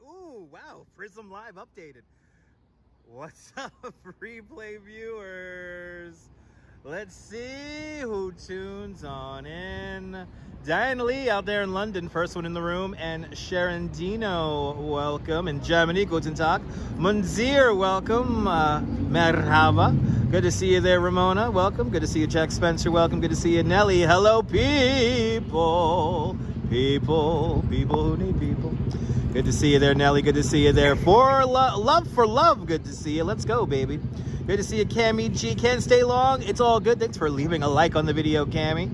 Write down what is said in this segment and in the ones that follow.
Ooh, wow, Prism Live updated. What's up, replay viewers? Let's see who tunes on in. Diane Lee out there in London, first one in the room, and Sharon Dino, welcome. In Germany, guten Tag. Munzir, welcome. Merhaba. Good to see you there, Ramona. Welcome. Good to see you, Jack Spencer. Welcome. Good to see you, Nelly. Hello, people. People who need people. Good to see you there, Nelly. Good to see you there. Love for love. Good to see you. Let's go, baby. Good to see you, Cammy G. Can't stay long. It's all good. Thanks for leaving a like on the video, Cammy.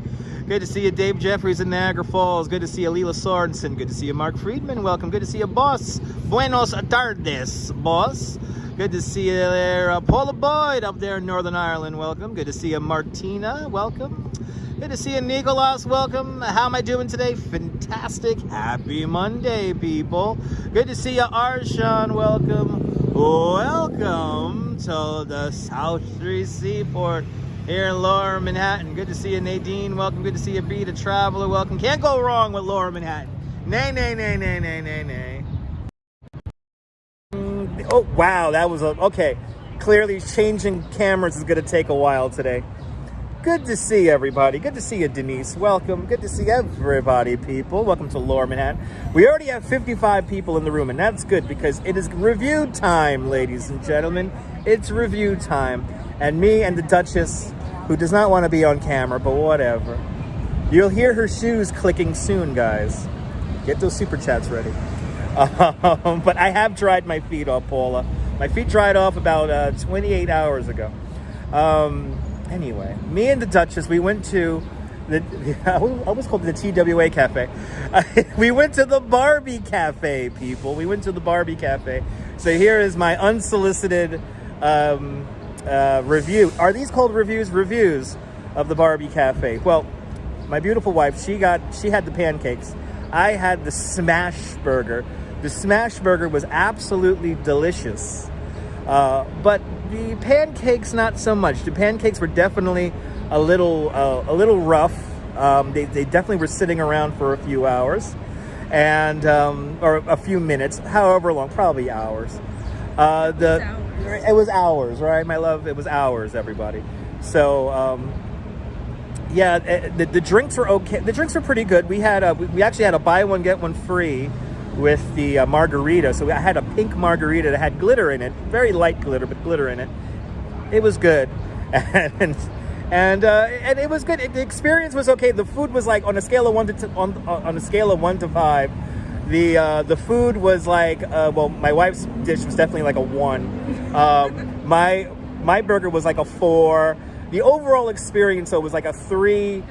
Good to see you, Dave Jeffries in Niagara Falls. Good to see you, Leela Sorensen. Good to see you, Mark Friedman. Welcome. Good to see you, Boss. Buenos tardes, Boss. Good to see you there, Paula Boyd up there in Northern Ireland. Welcome. Good to see you, Martina. Welcome. Good to see you, Nicolas. Welcome. How am I doing today? Fantastic. Happy Monday, people. Good to see you, Arshan. Welcome. Welcome to the South Street Seaport here in Lower Manhattan. Good to see you, Nadine. Welcome. Good to see you, Be the Traveler. Welcome. Can't go wrong with Lower Manhattan. Nay, nay, nay, nay, nay, nay, nay. Oh, wow. That was okay. Clearly, changing cameras is going to take a while today. Good to see everybody. Good to see you, Denise. Welcome. Good to see everybody, people. Welcome to Lower Manhattan. We already have 55 people in the room, and that's good because it is review time, ladies and gentlemen. It's review time. And me and the Dutchess, who does not want to be on camera, but whatever. You'll hear her shoes clicking soon, guys. Get those super chats ready. But I have dried my feet off, Paula. My feet dried off about 28 hours ago. Anyway, me and the Dutchess, we went to I almost called it the TWA Cafe. We went to the Barbie Cafe, people. We went to the Barbie Cafe. So here is my unsolicited review. Are these called reviews? Reviews of the Barbie Cafe. Well, my beautiful wife, she had the pancakes. I had the smash burger. The smash burger was absolutely delicious. But the pancakes, not so much. The pancakes were definitely a little rough. They definitely were sitting around for a few hours, and or a few minutes, however long, probably hours. It was hours, right, my love? It was hours, everybody. So Yeah, the drinks were okay. The drinks were pretty good. We had we actually had a buy one get one free with the margarita. So I had a pink margarita that had glitter in it, very light glitter, but glitter in it. It was good, and it was good. The experience was okay. The food was like on a scale of on a scale of 1 to 5. The food was like well, my wife's dish was definitely like a 1. My burger was like a 4. The overall experience, though, was like a 3.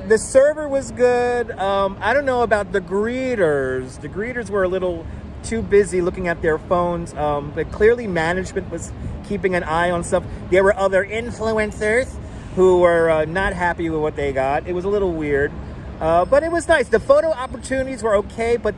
The server was good. I don't know about the greeters. The greeters were a little too busy looking at their phones. But clearly management was keeping an eye on stuff. There were other influencers who were not happy with what they got. It was a little weird. But it was nice. The photo opportunities were okay, but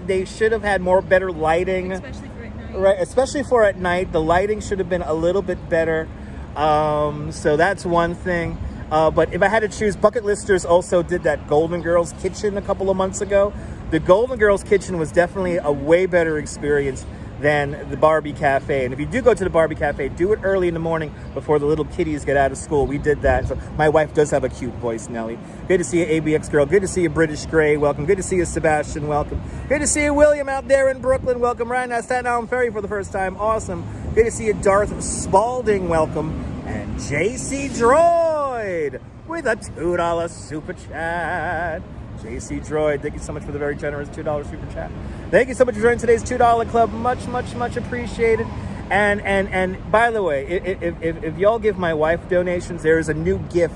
they should have had better lighting. Especially for at night. Right, especially for at night. The lighting should have been a little bit better. So that's one thing. But if I had to choose, Bucket Listers also did that Golden Girls Kitchen a couple of months ago. The Golden Girls Kitchen was definitely a way better experience than the Barbie Cafe. And if you do go to the Barbie Cafe, do it early in the morning before the little kiddies get out of school. We did that. So my wife does have a cute voice, Nelly. Good to see you, ABX Girl. Good to see you, British Gray. Welcome. Good to see you, Sebastian. Welcome. Good to see you, William, out there in Brooklyn. Welcome. Ryan at Staten Island Ferry for the first time. Awesome. Good to see you, Darth Spalding. Welcome. And JC Droid with a $2 super chat. JC Droid, thank you so much for the very generous $2 super chat. Thank you so much for joining today's $2 club. Much, much, much appreciated. And by the way, if y'all give my wife donations, there is a new gift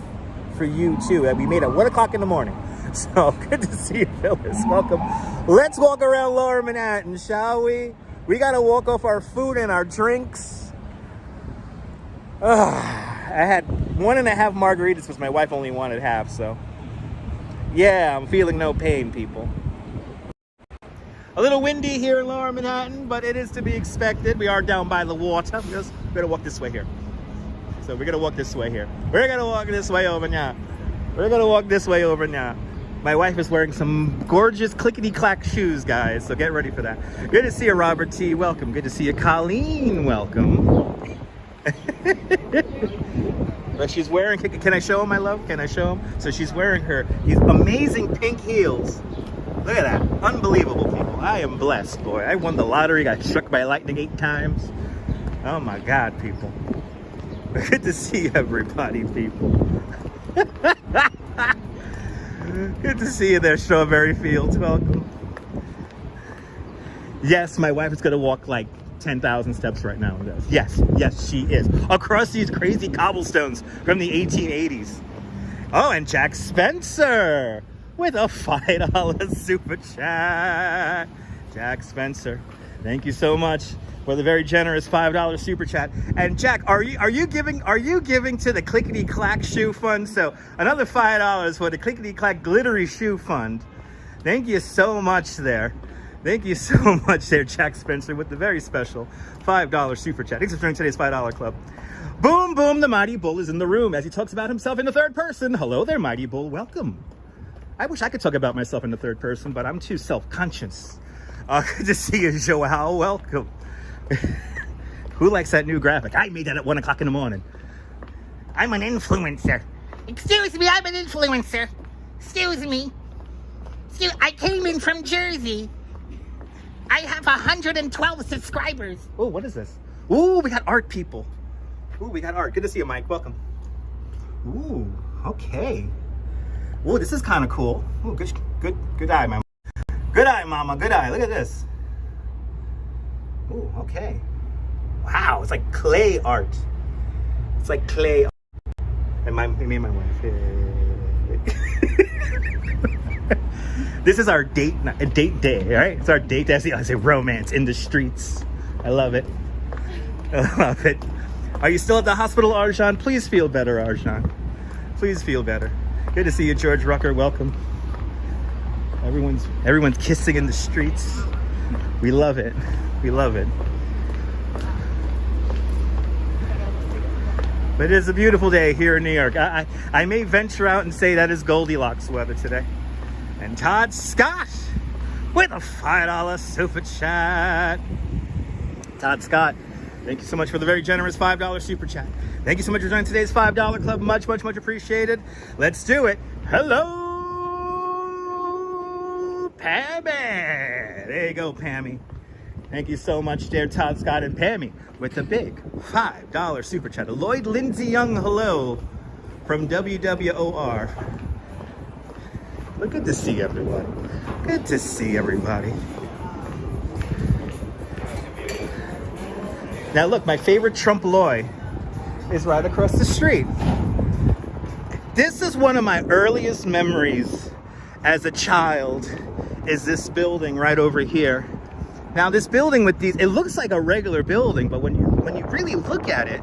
for you too that we made at 1 o'clock in the morning. So good to see you, Phyllis. Welcome. Let's walk around Lower Manhattan, shall we? We got to walk off our food and our drinks. I had 1.5 margaritas because my wife only wanted half, so yeah, I'm feeling no pain, people. A little windy here in Lower Manhattan, but it is to be expected. We are down by the water. We're gonna walk this way here. So we're gonna walk this way here. We're gonna walk this way over now. We're gonna walk this way over now. My wife is wearing some gorgeous clickety-clack shoes, guys, so get ready for that. Good to see you, Robert T. Welcome. Good to see you, Colleen. Welcome. But she's wearing, can I show him, my love? Can I show him? So she's wearing these amazing pink heels. Look at that. Unbelievable, people. I am blessed, boy. I won the lottery, got struck by lightning 8 times. Oh my God, people. Good to see everybody, people. Good to see you there, Strawberry Fields. Welcome. Yes, my wife is going to walk like 10,000 steps right now. Yes, yes, she is. Across these crazy cobblestones from the 1880s. Oh, and Jack Spencer with a $5 super chat. Jack Spencer, thank you so much for the very generous $5 super chat. And Jack, are you giving to the Clickety Clack Shoe Fund? So another $5 for the Clickety Clack Glittery Shoe Fund. Thank you so much there. Thank you so much there, Jack Spencer, with the very special $5 super chat. Thanks for joining today's $5 club. Boom, boom, the Mighty Bull is in the room as he talks about himself in the third person. Hello there, Mighty Bull. Welcome. I wish I could talk about myself in the third person, but I'm too self-conscious. Good to see you, Joel. Welcome. Who likes that new graphic? I made that at 1 o'clock in the morning. I'm an influencer. Excuse me, I'm an influencer. Excuse me. I came in from Jersey. I have 112 subscribers. Oh, what is this? Ooh, we got art, people. Ooh, we got art. Good to see you, Mike. Welcome. Ooh, okay. Ooh, this is kind of cool. Ooh, good eye, mama. Good eye, mama. Good eye. Look at this. Ooh, okay. Wow, it's like clay art. It's like clay art. And me and my wife. This is our date day, right? It's our date day. I say romance in the streets. I love it. I love it. Are you still at the hospital, Arjan? Please feel better, Arjan. Please feel better. Good to see you, George Rucker. Welcome. Everyone's kissing in the streets. We love it. We love it. But it is a beautiful day here in New York. I may venture out and say that is Goldilocks weather today. And Todd Scott with a $5 super chat. Todd Scott, Thank you so much for the very generous $5 super chat. Thank you so much for joining today's $5 club. Much, much, much appreciated. Let's do it. Hello, Pammy. There you go, Pammy. Thank you so much, dear Todd Scott and Pammy, with the big $5 super chat. Lloyd Lindsay Young, hello, from WWOR. Well, good to see everybody. Good to see everybody. Now look, my favorite Trompe-l'oeil is right across the street. This is one of my earliest memories as a child, is this building right over here. Now this building with these, it looks like a regular building, but when you really look at it,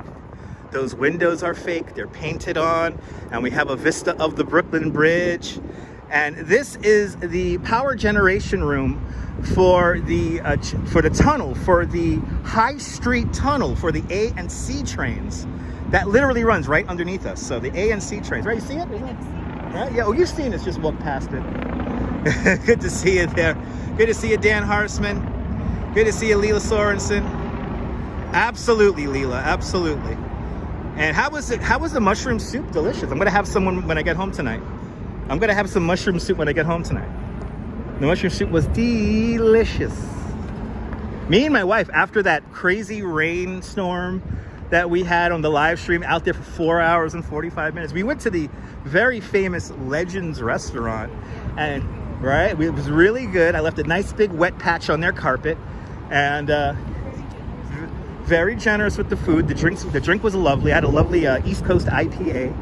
those windows are fake, they're painted on, and we have a vista of the Brooklyn Bridge. And this is the power generation room for the tunnel, for the High Street Tunnel, for the A and C trains. That literally runs right underneath us. So the A and C trains, right? You see it? Right? Yeah, oh, you've seen us, just walk past it. Good to see you there. Good to see you, Dan Harsman. Good to see you, Leela Sorensen. Absolutely, Leela, absolutely. And how was it? How was the mushroom soup? Delicious. I'm gonna have some when I get home tonight. I'm gonna have some mushroom soup when I get home tonight. The mushroom soup was delicious. Me and my wife, after that crazy rainstorm that we had on the live stream out there for 4 hours and 45 minutes, we went to the very famous Legends restaurant, and right, it was really good. I left a nice big wet patch on their carpet, and very generous with the food. The drink was lovely. I had a lovely East Coast IPA.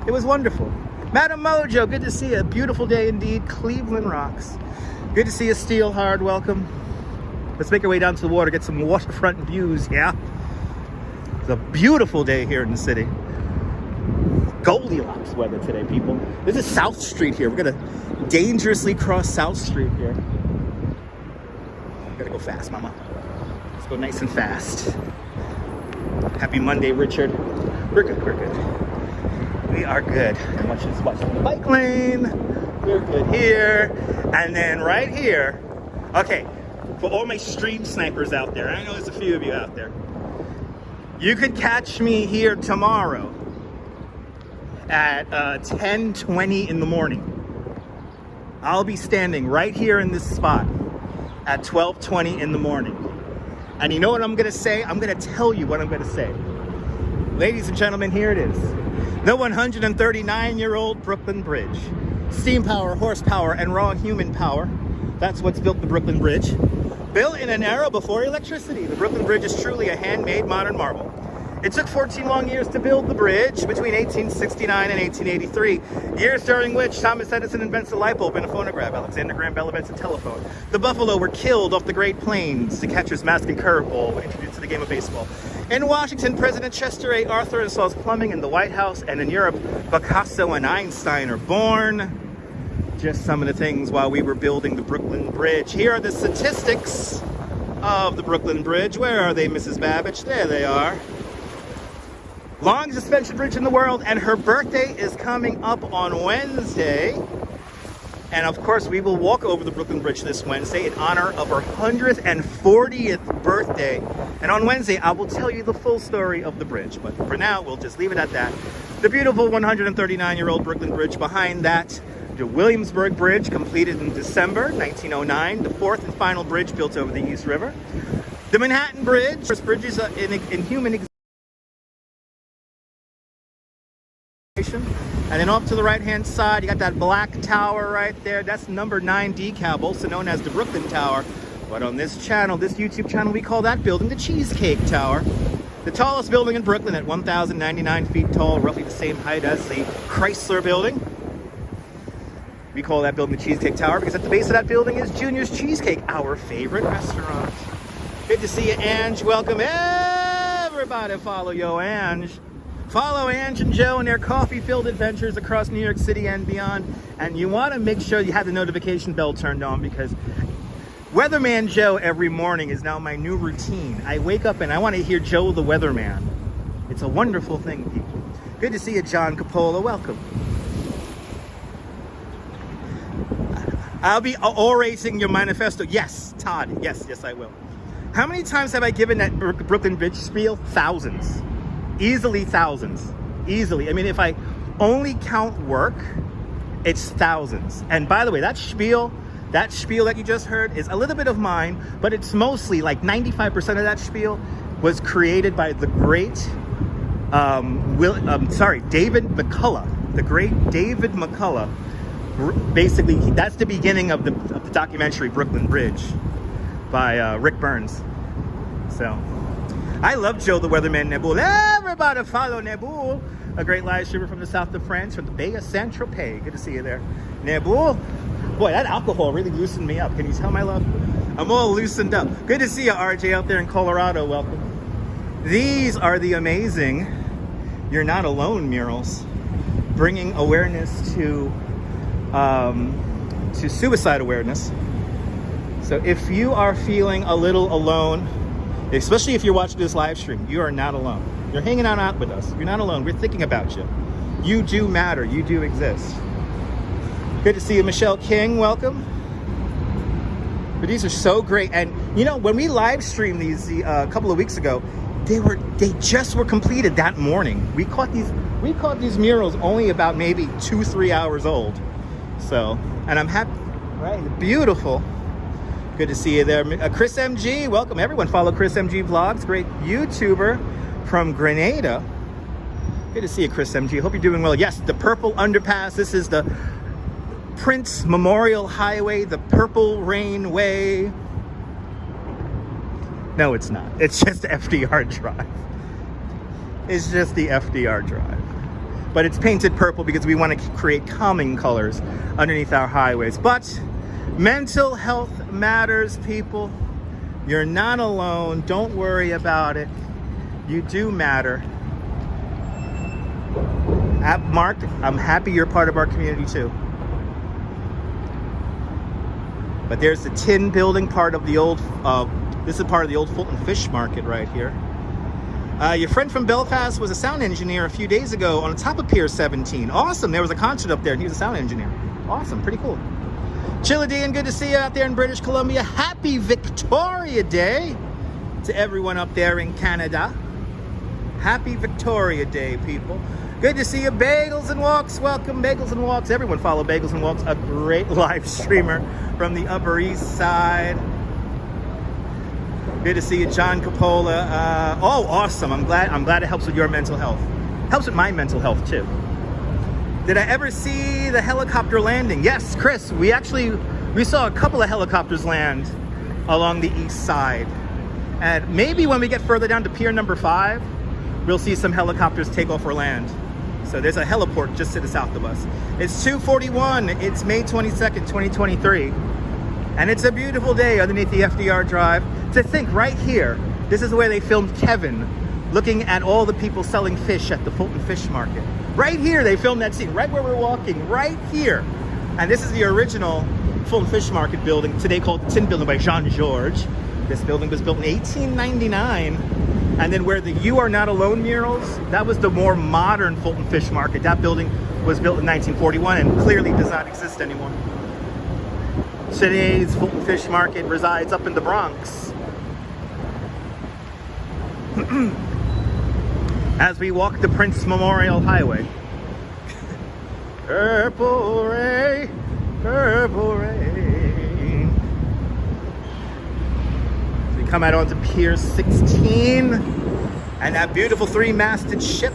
It was wonderful. Madam Mojo, good to see you. A beautiful day indeed. Cleveland rocks. Good to see you, Steelhard. Welcome. Let's make our way down to the water, get some waterfront views, yeah? It's a beautiful day here in the city. Goldilocks weather today, people. This is South Street here. We're gonna dangerously cross South Street here. Gotta go fast, mama. Let's go nice and fast. Happy Monday, Richard. We're good, we're good. We are good. I'm watching the bike lane. We're good here. And then right here, okay, for all my stream snipers out there, I know there's a few of you out there, you could catch me here tomorrow at 10:20 in the morning. I'll be standing right here in this spot at 12:20 in the morning. And you know what I'm gonna say? I'm gonna tell you what I'm gonna say. Ladies and gentlemen, here it is. The 139-year-old Brooklyn Bridge. Steam power, horsepower, and raw human power. That's what's built the Brooklyn Bridge. Built in an era before electricity, the Brooklyn Bridge is truly a handmade modern marvel. It took 14 long years to build the bridge between 1869 and 1883, years during which Thomas Edison invents the light bulb and a phonograph. Alexander Graham Bell invents a telephone. The Buffalo were killed off the Great Plains. The catcher's mask and curveball were introduced to the game of baseball. In Washington, President Chester A. Arthur installs plumbing in the White House, and in Europe, Picasso and Einstein are born. Just some of the things while we were building the Brooklyn Bridge. Here are the statistics of the Brooklyn Bridge. Where are they, Mrs. Babbage? There they are. Longest suspension bridge in the world, and her birthday is coming up on Wednesday. And of course, we will walk over the Brooklyn Bridge this Wednesday in honor of her 140th birthday. And on Wednesday, I will tell you the full story of the bridge. But for now, we'll just leave it at that. The beautiful 139-year-old Brooklyn Bridge. Behind that, the Williamsburg Bridge, completed in December 1909. The fourth and final bridge built over the East River. The Manhattan Bridge. First bridges in human existence. And then off to the right-hand side, you got that black tower right there. That's number 9 decal, also known as the Brooklyn Tower. But on this channel, this YouTube channel, we call that building the Cheesecake Tower. The tallest building in Brooklyn at 1,099 feet tall, roughly the same height as the Chrysler Building. We call that building the Cheesecake Tower because at the base of that building is Junior's Cheesecake, our favorite restaurant. Good to see you, Ange. Welcome, everybody. Follow yo, Ange. Follow Ange and Joe and their coffee-filled adventures across New York City and beyond. And you want to make sure you have the notification bell turned on because Weatherman Joe every morning is now my new routine. I wake up and I want to hear Joe the Weatherman. It's a wonderful thing, people. Good to see you, John Capola. Welcome. I'll be orating your manifesto. Yes, Todd. Yes, I will. How many times have I given that Brooklyn Bridge spiel? Thousands. Easily thousands. Easily. I mean, if I only count work, it's thousands. And by the way, that spiel that you just heard is a little bit of mine, but it's mostly like 95% of that spiel was created by the great David McCullough. The great David McCullough. Basically, that's the beginning of the documentary Brooklyn Bridge by Rick Burns. So, I love Joe the Weatherman Nebul. Everybody follow Nebul, a great live streamer from the south of France, from the Bay of Saint-Tropez. Good to see you there, Nebul. Boy, that alcohol really loosened me up. Can you tell my love? I'm all loosened up. Good to see you, RJ, out there in Colorado. Welcome. These are the amazing You're Not Alone murals, bringing awareness to suicide awareness. So if you are feeling a little alone, especially if you're watching this live stream, you are not alone. You're hanging out with us. You're not alone. We're thinking about you. You do matter. You do exist. Good to see you, Michelle King. Welcome. But these are so great. And you know, when we live streamed these a couple of weeks ago, they just were completed that morning. We caught these murals only about maybe 2-3 hours old. So, and I'm happy, right? Beautiful. Good to see you there. Chris MG, welcome. Everyone follow Chris MG Vlogs, great YouTuber from Grenada. Good to see you, Chris MG. Hope you're doing well. Yes, the purple underpass. This is the Prince Memorial Highway, the Purple Rain Way. No, it's not. It's just FDR Drive. It's just the FDR Drive. But it's painted purple because we want to create calming colors underneath our highways. But mental health matters, people. You're not alone. Don't worry about it. You do matter. Mark, I'm happy you're part of our community too. But there's the tin building part of the old, this is part of the old Fulton Fish Market right here. Your friend from Belfast was a sound engineer a few days ago on the top of Pier 17. Awesome, there was a concert up there and he was a sound engineer. Awesome, pretty cool. Chilladean, good to see you out there in British Columbia. Happy Victoria Day to everyone up there in Canada. Happy Victoria Day, people. Good to see you, Bagels and Walks. Welcome, Bagels and Walks. Everyone follow Bagels and Walks, a great live streamer from the Upper East Side. Good to see you, John Capola. Oh, awesome. I'm glad it helps with your mental health. Helps with my mental health, too. Did I ever see the helicopter landing? Yes, Chris, we saw a couple of helicopters land along the east side. And maybe when we get further down to pier number 5, we'll see some helicopters take off or land. So there's a heliport just to the south of us. It's 2:41. It's May 22nd, 2023. And it's a beautiful day underneath the FDR Drive. To think right here, this is where they filmed Kevin looking at all the people selling fish at the Fulton Fish Market. Right here, they filmed that scene, right where we're walking, right here. And this is the original Fulton Fish Market building, today called the Tin Building by Jean-Georges. This building was built in 1899. And then where the You Are Not Alone murals, that was the more modern Fulton Fish Market. That building was built in 1941 and clearly does not exist anymore. Today's Fulton Fish Market resides up in the Bronx. As we walk the Prince Memorial Highway. Purple rain, purple rain. We come out onto Pier 16 and that beautiful 3-masted ship,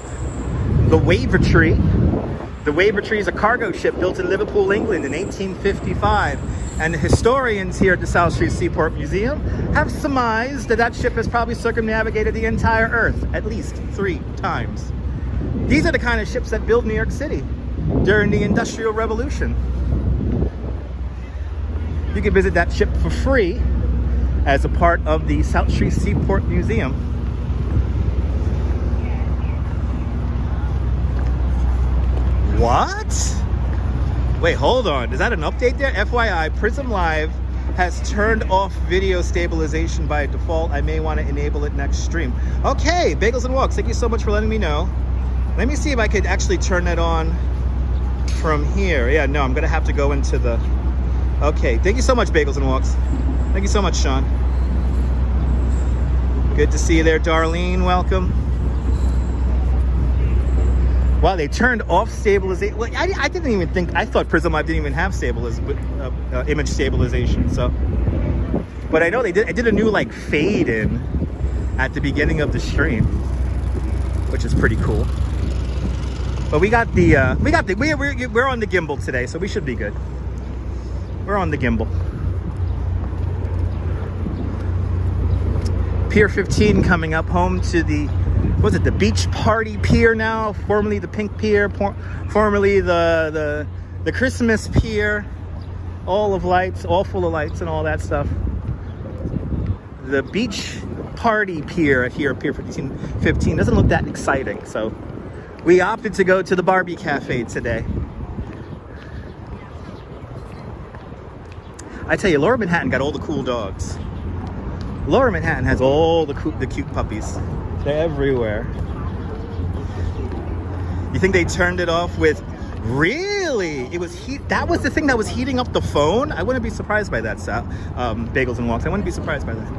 the Wavertree. The Wavertree is a cargo ship built in Liverpool, England in 1855. And the historians here at the South Street Seaport Museum have surmised that that ship has probably circumnavigated the entire Earth at least 3 times. These are the kind of ships that built New York City during the Industrial Revolution. You can visit that ship for free as a part of the South Street Seaport Museum. What? Wait, hold on. Is that an update there? FYI, Prism Live has turned off video stabilization by default. I may want to enable it next stream. Okay, Bagels and Walks, thank you so much for letting me know. Let me see if I could actually turn that on from here. Yeah, no, I'm going to have to go into the... Okay, thank you so much, Bagels and Walks. Thank you so much, Sean. Good to see you there, Darlene. Welcome. Wow, they turned off stabilization. Well, I didn't even think. I thought Prism Live didn't even have image stabilization. So, but I know they did. I did a new like fade in at the beginning of the stream, which is pretty cool. But we're on the gimbal today, so we should be good. We're on the gimbal. Pier 15 coming up, home to the, was it the Beach Party Pier now? Formerly the Pink Pier, formerly the Christmas Pier. All of lights, all full of lights and all that stuff. The Beach Party Pier here, Pier 15 doesn't look that exciting, so we opted to go to the Barbie Cafe today. I tell you, Lower Manhattan got all the cool dogs. Lower Manhattan has all the cute puppies. They're everywhere. You think they turned it off with, really? It was that was the thing that was heating up the phone? I wouldn't be surprised by that, Sal. Bagels and Walks. I wouldn't be surprised by that.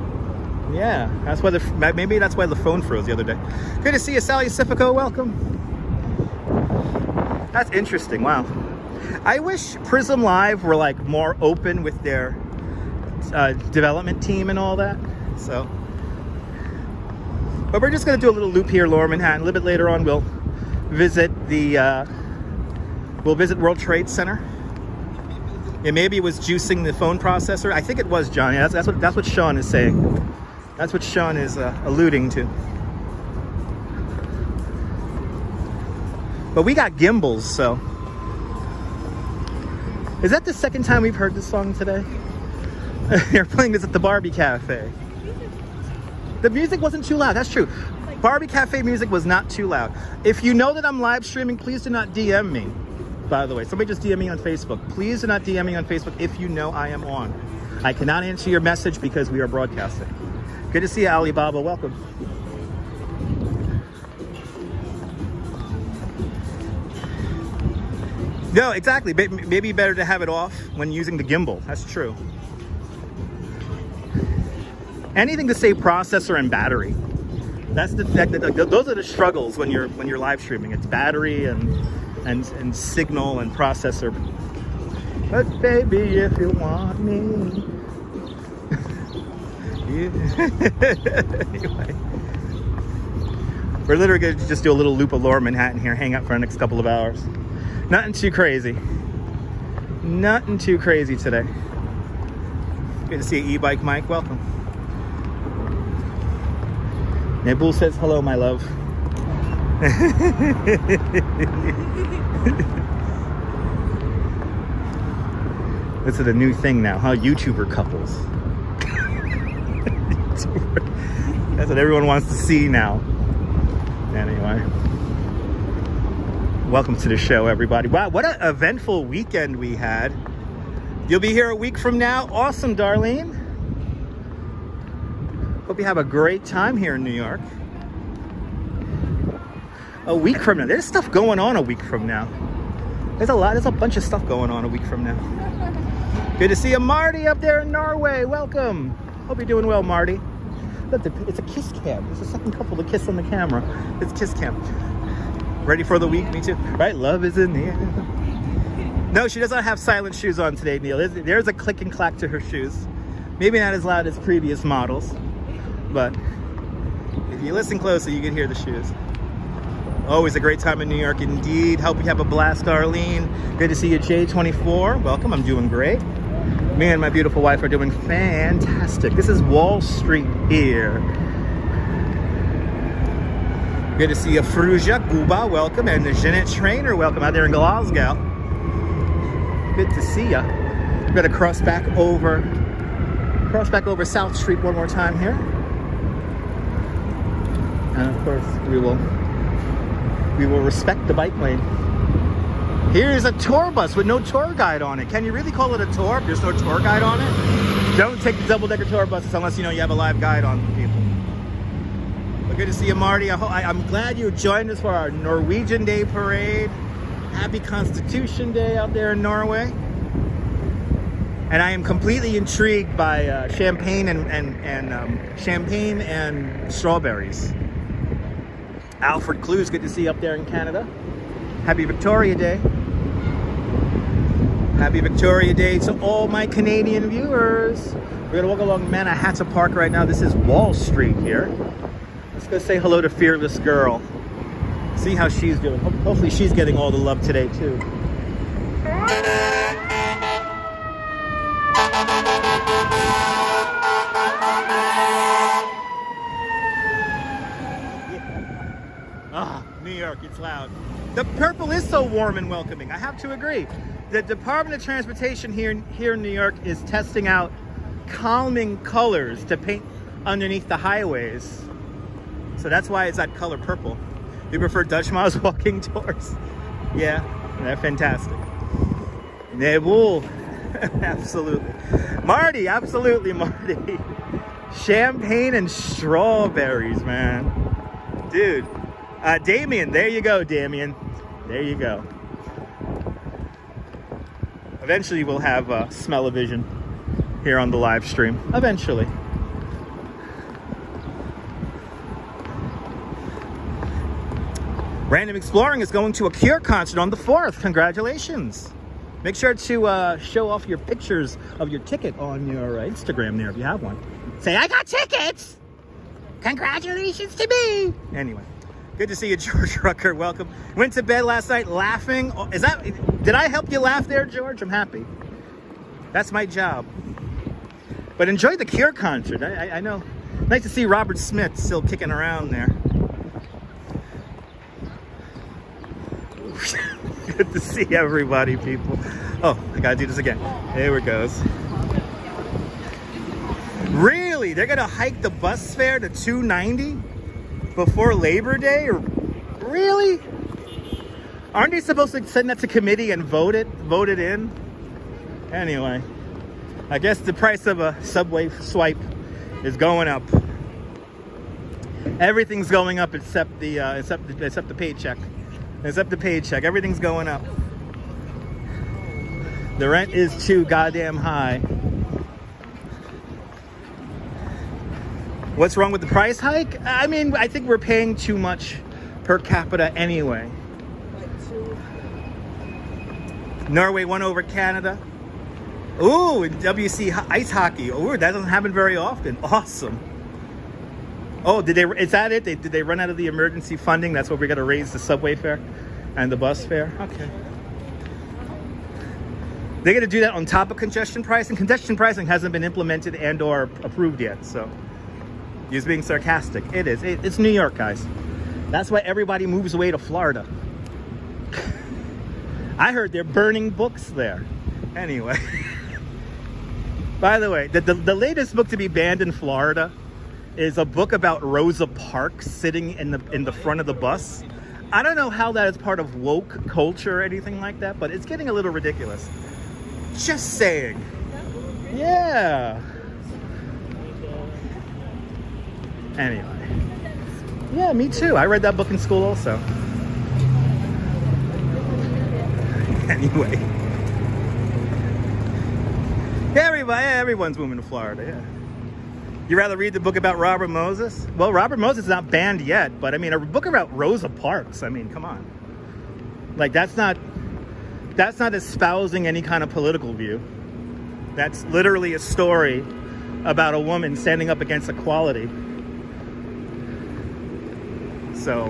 Yeah, that's why maybe that's why the phone froze the other day. Good to see you, Sally Sifico. Welcome. That's interesting. Wow. I wish Prism Live were like more open with their development team and all that. So, but we're just gonna do a little loop here, Lower Manhattan. A little bit later on, we'll visit World Trade Center. Yeah, maybe it was juicing the phone processor. I think it was, John. Yeah, that's what Sean is saying. That's what Sean is alluding to. But we got gimbals, so. Is that the second time we've heard this song today? You're playing this at the Barbie Cafe. The music wasn't too loud, that's true. Barbie Cafe music was not too loud. If you know that I'm live streaming, please do not DM me. By the way, somebody just DM me on Facebook. Please do not DM me on Facebook if you know I am on. I cannot answer your message because we are broadcasting. Good to see you, Alibaba. Welcome. No, exactly. Maybe better to have it off when using the gimbal. That's true. Anything to save processor and battery. That's those are the struggles when you're live streaming. It's battery and signal and processor. But baby, if you want me. Anyway, we're literally going to just do a little loop of Lower Manhattan here, hang out for the next couple of hours. Nothing too crazy. Nothing too crazy today. Good to see you, E-Bike Mike. Welcome. Nabul says hello, my love. This is a new thing now, huh? YouTuber couples. That's what everyone wants to see now. Anyway. Welcome to the show, everybody. Wow, what an eventful weekend we had. You'll be here a week from now. Awesome, Darlene. Hope you have a great time here in New York. A week from now. There's stuff going on a week from now. There's a bunch of stuff going on a week from now. Good to see you, Marty, up there in Norway. Welcome. Hope you're doing well, Marty. Look, it's a kiss cam. It's the second couple to kiss on the camera. It's kiss cam. Ready for the week? Me too. Right? Love is in the air. No, she does not have silent shoes on today, Neil. There's a click and clack to her shoes. Maybe not as loud as previous models, but if you listen closely, you can hear the shoes. Always a great time in New York indeed. Hope you have a blast, Darlene. Good to see you, J24. Welcome. I'm doing great. Me and my beautiful wife are doing fantastic. This is Wall Street here. Good to see you, Fruja, Guba, welcome, and the Jeanette Trainer, welcome out there in Glasgow. Good to see ya. We're gonna cross back over South Street one more time here. And of course, we will respect the bike lane. Here's a tour bus with no tour guide on it. Can you really call it a tour if there's no tour guide on it? Don't take the double-decker tour buses unless you know you have a live guide on, people. But good to see you, Marty. I'm glad you joined us for our Norwegian Day Parade. Happy Constitution Day out there in Norway. And I am completely intrigued by champagne and strawberries. Alfred Clues, good to see you up there in Canada. Happy Victoria Day. Happy Victoria Day to all my Canadian viewers. We're gonna walk along Manhattan Park right now. This is Wall Street here. Let's go say hello to Fearless Girl. See how she's doing. Hopefully she's getting all the love today too. New York, it's loud. The purple is so warm and welcoming. I have to agree. The Department of Transportation here in New York is testing out calming colors to paint underneath the highways. So that's why it's that color purple. You prefer Dutch Miles walking tours? Yeah, they're fantastic. Nebul, absolutely. Marty, absolutely Marty. Champagne and strawberries, man. Dude. Damien, there you go, Damien. There you go. Eventually we'll have smell-o-vision here on the live stream. Eventually. Random Exploring is going to a Cure concert on the 4th. Congratulations. Make sure to show off your pictures of your ticket on your Instagram there if you have one. Say, I got tickets! Congratulations to me! Anyway. Good to see you, George Rucker. Welcome. Went to bed last night laughing. Did I help you laugh there, George? I'm happy. That's my job. But enjoy the Cure concert. I know. Nice to see Robert Smith still kicking around there. Good to see everybody, people. Oh, I gotta do this again. There it goes. Really? They're gonna hike the bus fare to $2.90? Before Labor Day? Or really? Aren't they supposed to send that to committee and vote it in? Anyway, I guess the price of a subway swipe is going up. Everything's going up except the paycheck. Except the paycheck. Everything's going up. The rent is too goddamn high. What's wrong with the price hike? I mean, I think we're paying too much per capita anyway. Norway won over Canada. Ooh, WC ice hockey. Oh, that doesn't happen very often. Awesome. Oh, is that it? Did they run out of the emergency funding? That's what we're going to raise the subway fare and the bus fare? Okay. They're going to do that on top of congestion pricing. Congestion pricing hasn't been implemented and or approved yet, so... He's being sarcastic. It is. It's New York, guys. That's why everybody moves away to Florida. I heard they're burning books there. Anyway. By the way, the latest book to be banned in Florida is a book about Rosa Parks sitting in the front of the bus. I don't know how that is part of woke culture or anything like that, but it's getting a little ridiculous. Just saying. Yeah. Anyway. Yeah, me too. I read that book in school also. Anyway. Everyone's moving to Florida, yeah. You rather read the book about Robert Moses? Well, Robert Moses is not banned yet, but I mean, a book about Rosa Parks, I mean, come on. Like, that's not espousing any kind of political view. That's literally a story about a woman standing up against equality. So,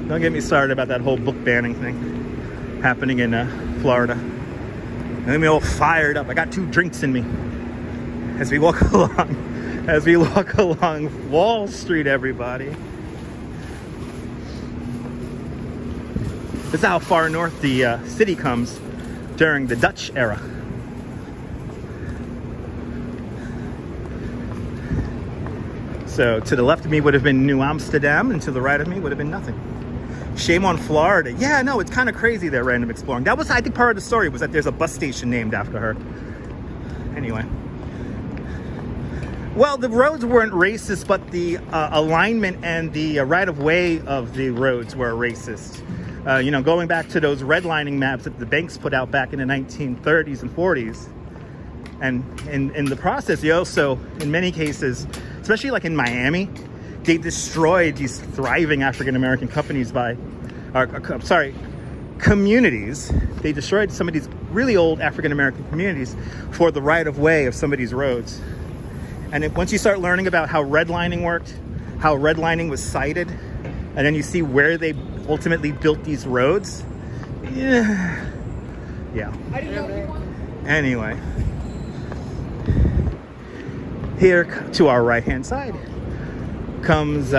don't get me started about that whole book banning thing happening in Florida. And let me all fired up. I got 2 drinks in me as we walk along Wall Street, everybody. This is how far north the city comes during the Dutch era. So to the left of me would have been New Amsterdam, and to the right of me would have been nothing. Shame on Florida. Yeah, no, it's kind of crazy there, Random Exploring. That was, I think, part of the story was that there's a bus station named after her. Anyway. Well, the roads weren't racist, but the alignment and the right-of-way of the roads were racist. You know, going back to those redlining maps that the banks put out back in the 1930s and 40s. And in the process, they also, in many cases, especially like in Miami, they destroyed these thriving African-American companies communities. They destroyed some of these really old African-American communities for the right-of-way of some of these roads. And once you start learning about how redlining worked, how redlining was sited, and then you see where they ultimately built these roads, yeah. Anyway. Here to our right-hand side comes,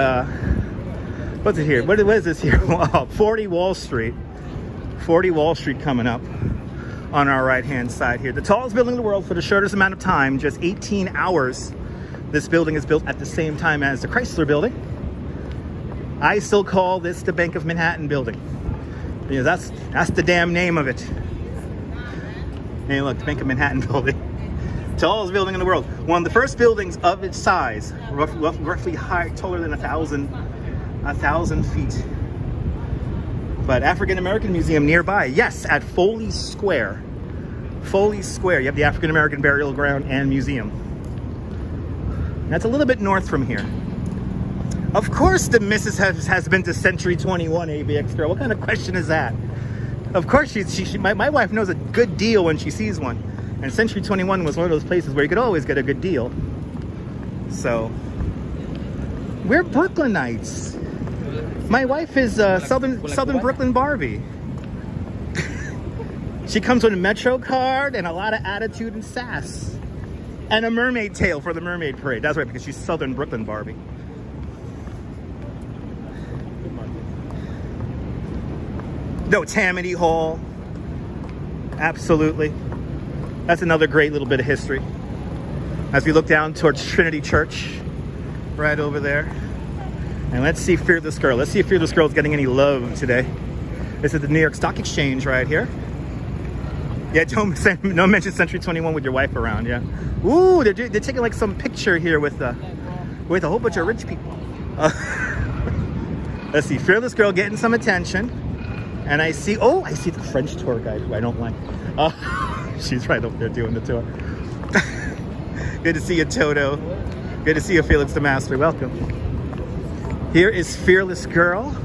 what's it here? What is this here? 40 Wall Street. 40 Wall Street coming up on our right-hand side here. The tallest building in the world for the shortest amount of time, just 18 hours. This building is built at the same time as the Chrysler Building. I still call this the Bank of Manhattan Building. You know, that's the damn name of it. Hey, look, the Bank of Manhattan Building. Tallest building in the world. One of the first buildings of its size, roughly high, taller than 1,000 feet. But African American Museum nearby, yes, at Foley Square. Foley Square, you have the African American Burial Ground and Museum. That's a little bit north from here. Of course the missus has been to Century 21, ABX girl. What kind of question is that? Of course my wife knows a good deal when she sees one. And Century 21 was one of those places where you could always get a good deal. So, we're Brooklynites. My wife is Southern Brooklyn Barbie. She comes with a Metro card and a lot of attitude and sass. And a mermaid tail for the Mermaid Parade. That's right, because she's Southern Brooklyn Barbie. No, Tammany Hall. Absolutely. That's another great little bit of history. As we look down towards Trinity Church, right over there. And let's see Fearless Girl. Let's see if Fearless Girl is getting any love today. This is the New York Stock Exchange right here. Yeah, don't mention Century 21 with your wife around, yeah. Ooh, they're taking like some picture here with a whole bunch of rich people. Let's see, Fearless Girl getting some attention. And I see the French tour guide who I don't like. She's right over there doing the tour. Good to see you, Toto. Good to see you, Felix the Master. Welcome. Here is Fearless Girl.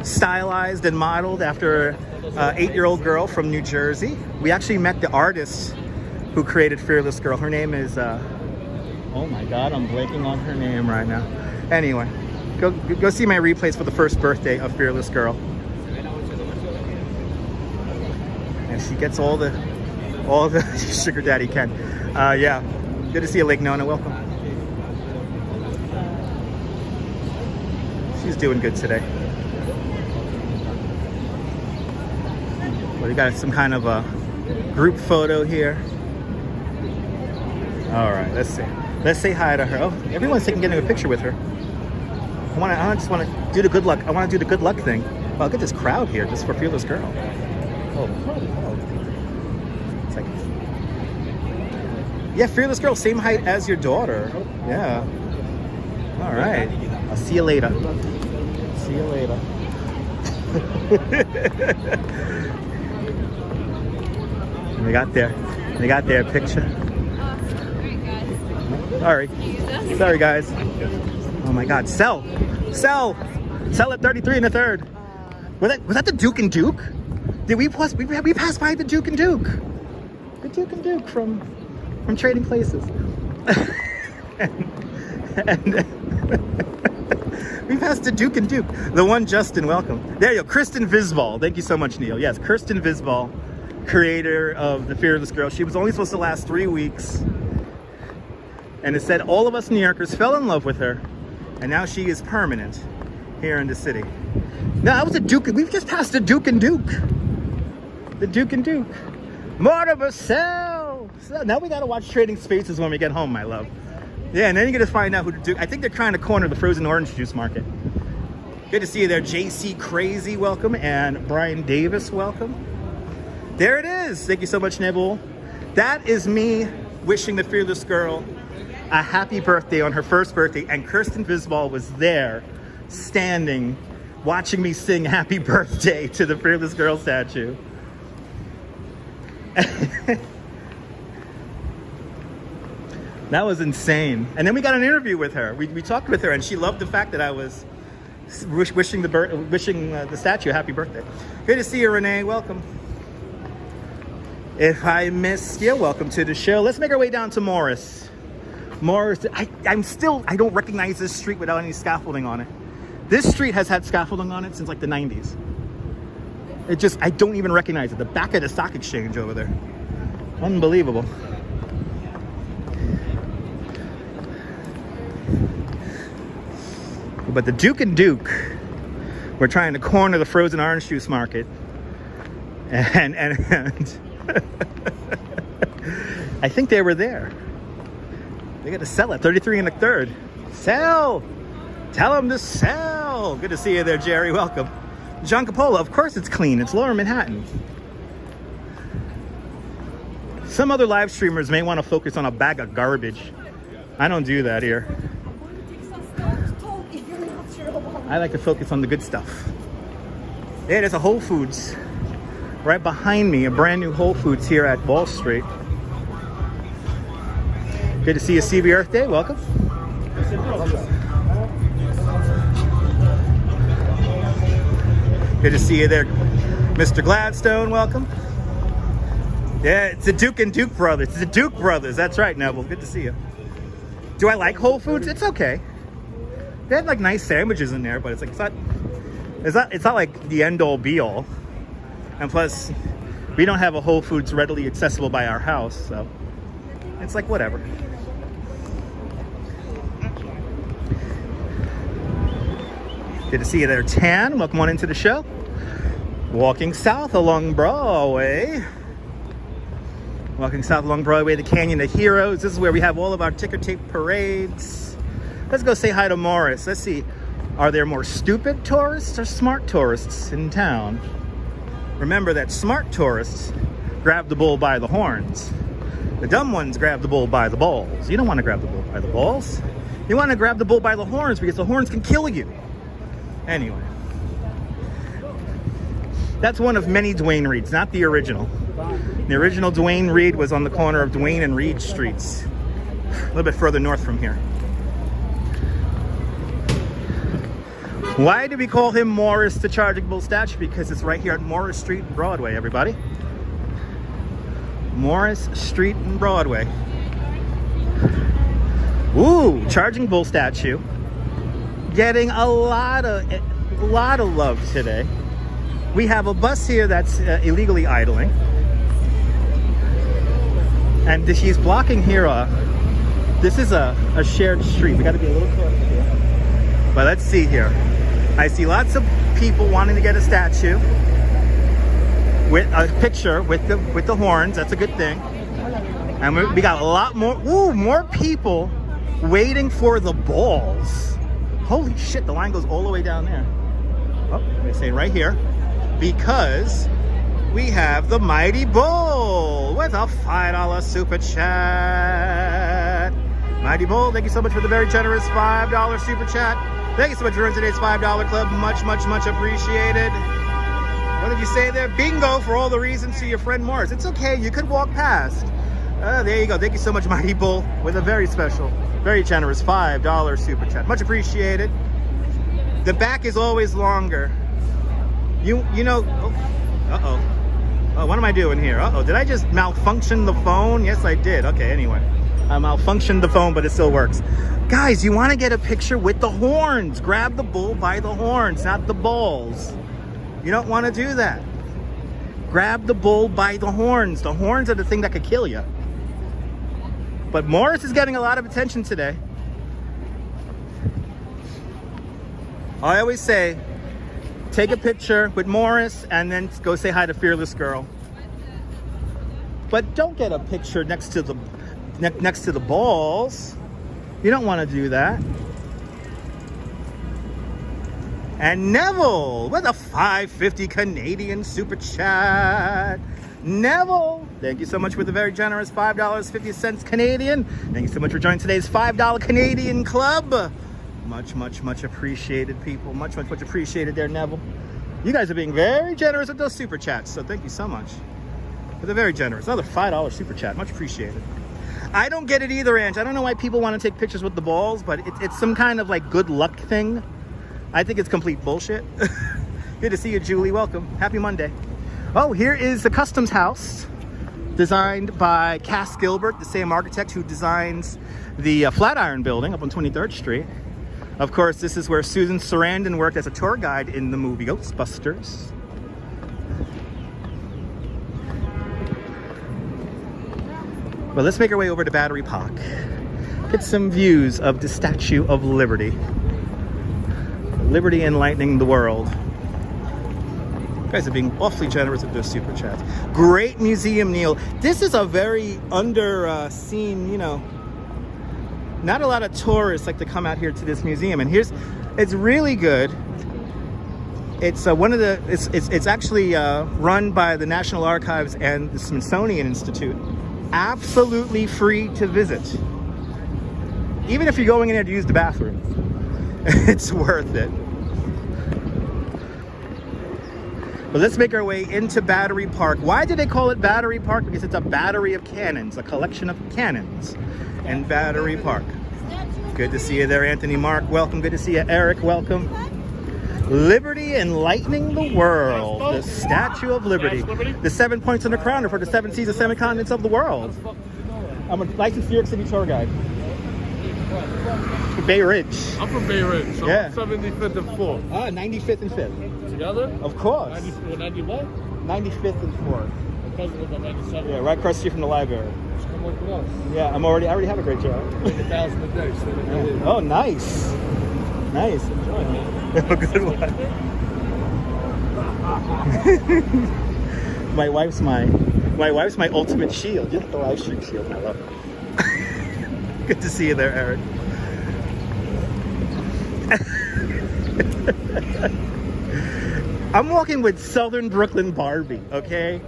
Stylized and modeled after an 8-year-old girl from New Jersey. We actually met the artist who created Fearless Girl. Her name is, oh my God, I'm blanking on her name right now. Anyway, go see my replays for the first birthday of Fearless Girl. And she gets all the sugar daddy can. Yeah, good to see you, Lake Nona. Welcome. She's doing good today. Well, we got some kind of a group photo here. All right, let's see. Let's say hi to her. Oh, everyone's getting a picture with her. I just want to do the good luck. I want to do the good luck thing. Well, look at this crowd here just for Fearless Girl. Oh, it's like, yeah, Fearless Girl, same height as your daughter. Yeah. All right. I'll see you later. See you later. They got their picture. Sorry guys. Oh my God, sell at 33 and a third. Was that the Duke and Duke? Did we pass by the Duke and Duke? The Duke and Duke from Trading Places. and we passed the Duke and Duke. The one Justin, welcome. There you go, Kristen Visbal. Thank you so much, Neil. Yes, Kristen Visbal, creator of the Fearless Girl. She was only supposed to last 3 weeks. And it said all of us New Yorkers fell in love with her. And now she is permanent here in the city. No, that was a Duke. We've just passed the Duke and Duke. The Duke and Duke. Mortimer, sell. Now we gotta watch Trading Spaces when we get home, my love. Yeah, and then you're gonna find out who to do. I think they're trying to corner the frozen orange juice market. Good to see you there, JC Crazy, welcome, and Brian Davis, welcome. There it is. Thank you so much, Nibble. That is me wishing the Fearless Girl a happy birthday on her first birthday, and Kirsten Visbal was there, standing watching me sing happy birthday to the Fearless Girl statue. That was insane. And then we got an interview with her. We talked with her, and she loved the fact that I was wishing the statue a happy birthday. Good to see you, Renee. Welcome. If I missed you, welcome to the show. Let's make our way down to Morris. Morris, I don't recognize this street without any scaffolding on it. This street has had scaffolding on it since like the 90s. I don't even recognize it. The back of the stock exchange over there. Unbelievable. But the Duke and Duke were trying to corner the frozen orange juice market. And I think they were there. They got to sell it, 33 and a third. Sell! Tell them to sell! Good to see you there, Jerry. Welcome. John Capola, of course it's clean. It's Lower Manhattan. Some other live streamers may want to focus on a bag of garbage. I don't do that here. I like to focus on the good stuff. Yeah, there's a Whole Foods right behind me, a brand new Whole Foods here at Wall Street. Good to see you, CB Earth Day. Welcome. Good to see you there, Mr. Gladstone. Welcome. Yeah, it's the Duke and Duke brothers. It's the Duke brothers. That's right, Neville. Good to see you. Do I like Whole Foods? It's okay. They have like nice sandwiches in there, but it's not like the end all be all. And plus, we don't have a Whole Foods readily accessible by our house, so it's like whatever. Good to see you there, Tan. Welcome on into the show. Walking south along Broadway. Walking south along Broadway, the Canyon of Heroes. This is where we have all of our ticker tape parades. Let's go say hi to Morris. Let's see. Are there more stupid tourists or smart tourists in town? Remember that smart tourists grab the bull by the horns. The dumb ones grab the bull by the balls. You don't want to grab the bull by the balls. You want to grab the bull by the horns because the horns can kill you. Anyway. That's one of many Duane Reeds, not the original. The original Duane Reed was on the corner of Duane and Reed Streets. A little bit further north from here. Why do we call him Morris the Charging Bull statue? Because it's right here at Morris Street and Broadway, everybody. Morris Street and Broadway. Ooh, Charging Bull statue. Getting a lot of love today. We have a bus here that's illegally idling. And she's blocking here. This is a shared street. We got to be a little closer here. But let's see here. I see lots of people wanting to get a statue with a picture with the horns. That's a good thing. And we got a lot more. Ooh, more people waiting for the balls. Holy shit! The line goes all the way down there. Oh, they say right here because we have the Mighty Bull with a $5 super chat. Mighty Bull, thank you so much for the very generous $5 super chat. Thank you so much for joining today's $5 club. Much, much, much appreciated. What did you say there? Bingo for all the reasons to your friend Morris. It's okay. You could walk past. There you go. Thank you so much, Mighty Bull, with a very special, very generous $5 super chat. Much appreciated. The back is always longer. You know. Oh, what am I doing here? Did I just malfunction the phone? Yes, I did. Okay, anyway. I malfunctioned the phone, but it still works. Guys, you want to get a picture with the horns. Grab the bull by the horns, not the balls. You don't want to do that. Grab the bull by the horns. The horns are the thing that could kill you. But Morris is getting a lot of attention today. I always say, take a picture with Morris and then go say hi to Fearless Girl. But don't get a picture next to the balls. You don't want to do that. And Neville with a $5.50 Canadian super chat. Neville, thank you so much for the very generous $5.50 Canadian. Thank you so much for joining today's $5 Canadian club. Much appreciated, people. Much appreciated there, Neville. You guys are being very generous with those super chats, so thank you so much. They're very generous. Another $5 super chat. Much appreciated. I don't get it either, Ange. I don't know why people want to take pictures with the balls, but it's some kind of like good luck thing. I think it's complete bullshit. Good to see you, Julie. Welcome. Happy Monday. Oh, here is the Customs House, designed by Cass Gilbert, the same architect who designs the Flatiron Building up on 23rd Street. Of course, this is where Susan Sarandon worked as a tour guide in the movie Ghostbusters. Well, let's make our way over to Battery Park. Get some views of the Statue of Liberty. Liberty enlightening the world. You guys are being awfully generous with those super chats. Great museum, Neil. This is a very under-seen, you know, not a lot of tourists like to come out here to this museum. And it's really good. It's it's actually run by the National Archives and the Smithsonian Institute. Absolutely free to visit. Even if you're going in there to use the bathroom, it's worth it. But let's make our way into Battery Park. Why do they call it Battery Park? Because it's a battery of cannons, a collection of cannons in Battery Park. Good to see you there, Anthony Mark. Welcome. Good to see you, Eric. Welcome. Liberty enlightening the world. The Statue of Liberty. The 7 points on the crown are for the 7 seas and 7 continents of the world. I'm a licensed New York City tour guide. Bay Ridge. I'm from Bay Ridge. So yeah. 75th and 4th. Ah, 95th and 5th. Together? Of course. 90 what? 95th and 4th. Because of the 97. Yeah, right across the street from the library. Come work with us. Yeah, I already have a great job. Make 1,000 a day. So yeah. Oh, nice. Nice. Enjoy, man. Have a good one. my wife's my ultimate shield. Just the live stream shield. I love it. Good to see you there, Eric. I'm walking with Southern Brooklyn Barbie, okay?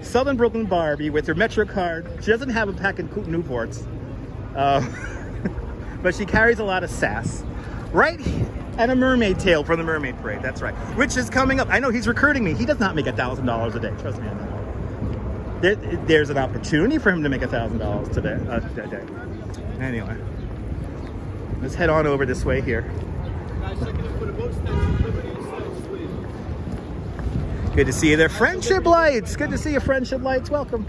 Southern Brooklyn Barbie with her Metro card. She doesn't have a pack of Newports, but she carries a lot of sass. Right? And a mermaid tail from the Mermaid Parade, that's right. Which is coming up. I know he's recruiting me. He does not make $1,000 a day, trust me on that. There's an opportunity for him to make $1,000 today, a day. Anyway, let's head on over this way here. Good to see you there. Friendship Lights. Good to see you, Friendship Lights. Welcome.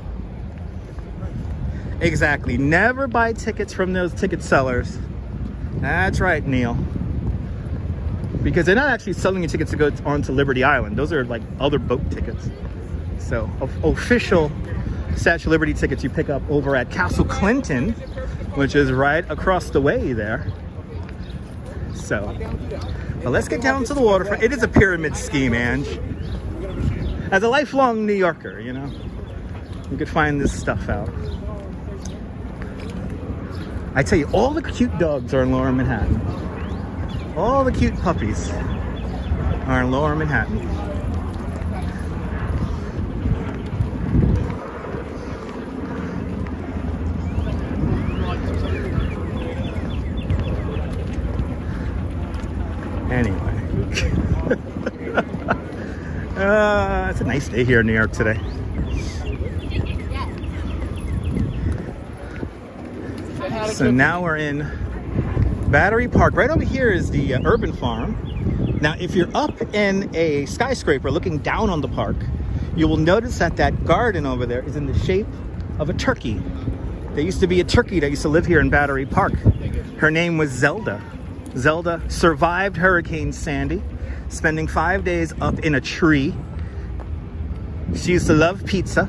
Exactly. Never buy tickets from those ticket sellers. That's right, Neil. Because they're not actually selling you tickets to go onto Liberty Island. Those are like other boat tickets. So official Statue of Liberty tickets you pick up over at Castle Clinton, which is right across the way there. So, but let's get down to the waterfront. It is a pyramid scheme, Ange. As a lifelong New Yorker, you know, you could find this stuff out. I tell you, all the cute dogs are in Lower Manhattan. All the cute puppies are in Lower Manhattan. Anyway. It's a nice day here in New York today. So now we're in Battery Park. Right over here is the Urban Farm. Now, if you're up in a skyscraper looking down on the park, you will notice that that garden over there is in the shape of a turkey. There used to be a turkey that used to live here in Battery Park. Her name was Zelda. Zelda survived Hurricane Sandy, spending 5 days up in a tree. She used to love pizza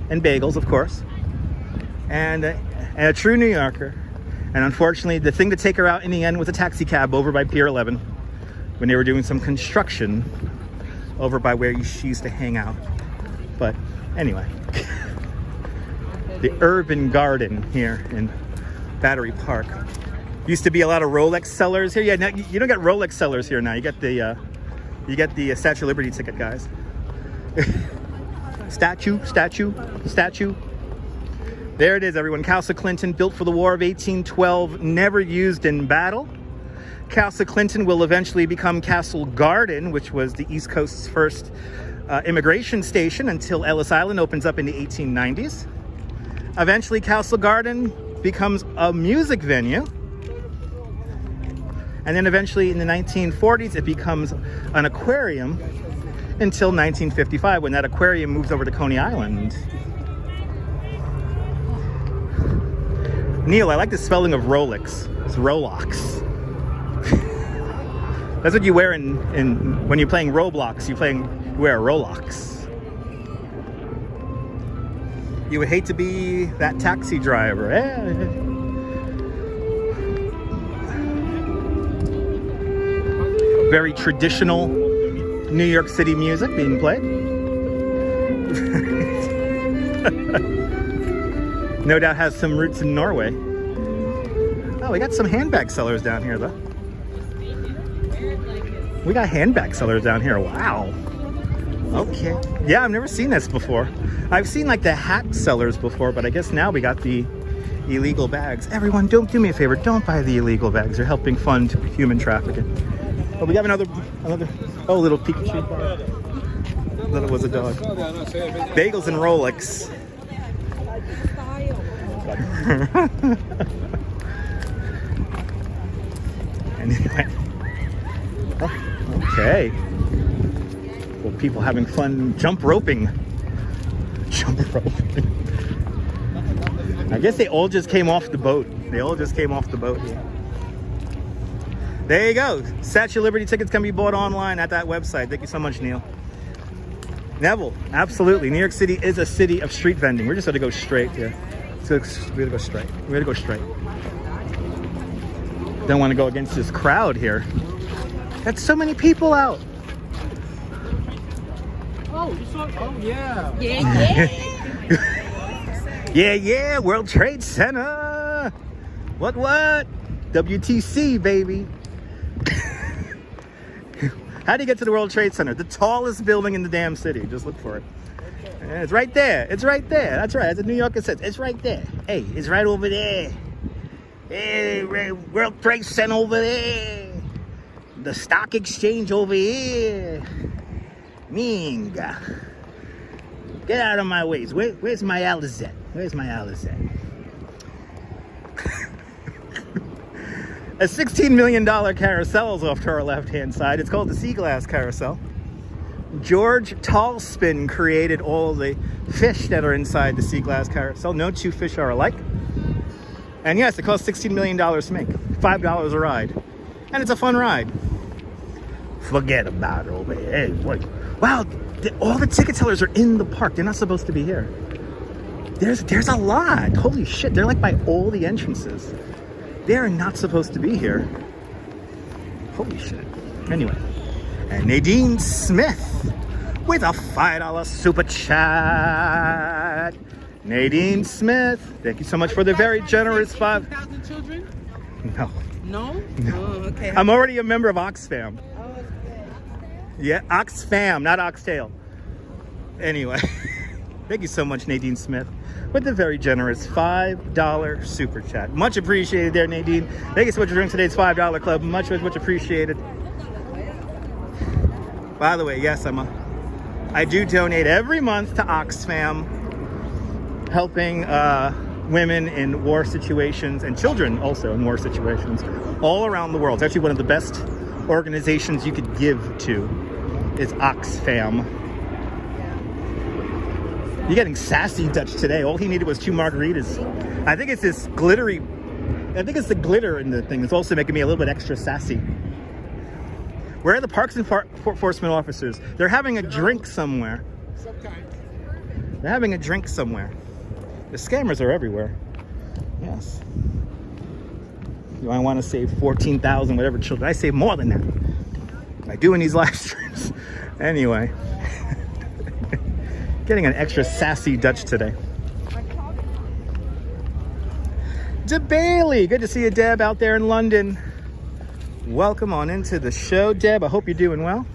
and bagels, of course, and a true New Yorker. And unfortunately, the thing to take her out in the end was a taxi cab over by Pier 11 when they were doing some construction over by where she used to hang out. But anyway, the urban garden here in Battery Park. Used to be a lot of Rolex sellers here. Yeah, now you don't get Rolex sellers here now. You get the Statue of Liberty ticket, guys. Statue. There it is, everyone. Castle Clinton, built for the War of 1812, never used in battle. Castle Clinton will eventually become Castle Garden, which was the East Coast's first immigration station until Ellis Island opens up in the 1890s. Eventually, Castle Garden becomes a music venue. And then eventually in the 1940s, it becomes an aquarium until 1955, when that aquarium moves over to Coney Island. Neil, I like the spelling of Rolex. It's Rolox. That's what you wear when you're playing Roblox. You wear a Rolex. You would hate to be that taxi driver. Very traditional New York City music being played. No doubt has some roots in Norway. Oh, we got some handbag sellers down here, though. We got handbag sellers down here. Wow. Okay. Yeah, I've never seen this before. I've seen like the hat sellers before, but I guess now we got the illegal bags. Everyone, don't do me a favor. Don't buy the illegal bags. They're helping fund human trafficking. Oh, we have another oh, little Pikachu bar. That was a dog. Bagels and Rolex. Anyway. Oh, okay. Well, people having fun jump roping. Jump roping. I guess they all just came off the boat. They all just came off the boat here. There you go. Statue of Liberty tickets can be bought online at that website. Thank you so much, Neil. Neville, absolutely. New York City is a city of street vending. We're just going to go straight here. So we're going to go straight. We're going to go straight. Don't want to go against this crowd here. That's so many people out. Oh, you saw? Oh, yeah. Yeah, World Trade Center. What? WTC, baby. How do you get to the World Trade Center? The tallest building in the damn city. Just look for it. It's right there. It's right there. That's right. As a New Yorker says, it's right there. Hey, it's right over there. Hey, World Trade Center over there. The stock exchange over here. Minga. Get out of my ways. Where's my Alizette? Where's my Alizette? A $16 million carousel is off to our left-hand side. It's called the Sea Glass Carousel. George Tallspin created all the fish that are inside the Sea Glass Carousel. No two fish are alike. And yes, it costs $16 million to make. $5 a ride. And it's a fun ride. Forget about it over here. Hey, what? Wow, all the ticket sellers are in the park. They're not supposed to be here. There's a lot. Holy shit, they're like by all the entrances. They're not supposed to be here. Holy shit. Anyway. And Nadine Smith with a $5 super chat. Nadine Smith, thank you so much for the very generous 5. 2,000 children? No. No? No. Oh, okay. I'm already a member of Oxfam. Oh, it's good. Yeah, Oxfam, not Oxtail. Anyway, thank you so much, Nadine Smith, with the very generous $5 super chat. Much appreciated there, Nadine. Thank you so much for doing today's $5 club. Much appreciated. By the way, yes, I do donate every month to Oxfam, helping women in war situations and children also in war situations all around the world. It's actually one of the best organizations you could give to is Oxfam. You're getting sassy, Dutch, today. All he needed was 2 margaritas. I think it's this glittery, I think it's the glitter in the thing that's also making me a little bit extra sassy. Where are the Parks Enforcement officers? They're having a drink somewhere. They're having a drink somewhere. The scammers are everywhere. Yes. Do I want to save 14,000 whatever children? I save more than that. I do in these live streams. Anyway. Getting an extra sassy Dutch today. Deb Bailey. Good to see you, Deb, out there in London. Welcome on into the show, Deb. I hope you're doing well.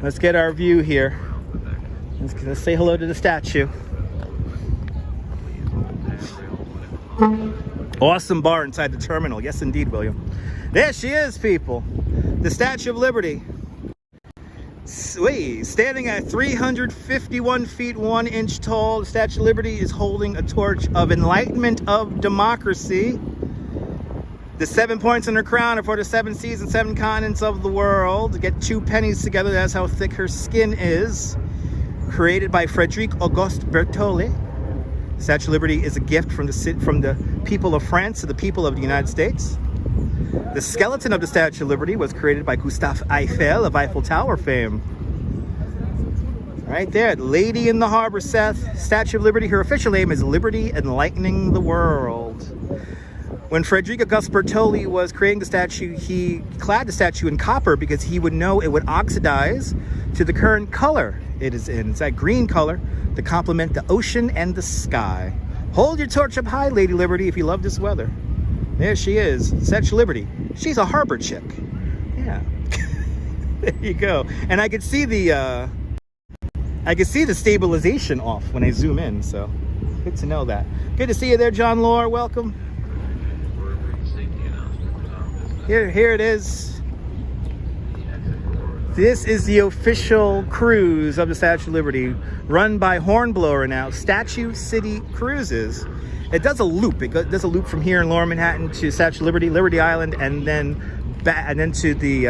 Let's get our view here. Let's say hello to the statue. Awesome bar inside the terminal. Yes, indeed, William. There she is, people. The Statue of Liberty. Sweet. Standing at 351 feet 1 inch tall, the Statue of Liberty is holding a torch of enlightenment of democracy. The 7 points on her crown are for the 7 seas and 7 continents of the world. Get 2 pennies together, that's how thick her skin is. Created by Frédéric Auguste Berthollet. The Statue of Liberty is a gift from the people of France to the people of the United States. The skeleton of the Statue of Liberty was created by Gustave Eiffel of Eiffel Tower fame. Right there, Lady in the Harbor, Seth. Statue of Liberty, her official name is Liberty Enlightening the World. When Frédéric Auguste Berthollet was creating the statue, he clad the statue in copper because he would know it would oxidize to the current color it is in. It's that green color to complement the ocean and the sky. Hold your torch up high, Lady Liberty, if you love this weather. There she is, Statue of Liberty. She's a harbor chick. Yeah. There you go. And I could see the stabilization off when I zoom in, so good to know that. Good to see you there, John Lore. Welcome. Here it is. This is the official cruise of the Statue of Liberty, run by Hornblower now, Statue City Cruises. It does a loop. It does a loop from here in Lower Manhattan to Statue of Liberty, Liberty Island, and then back, and then to the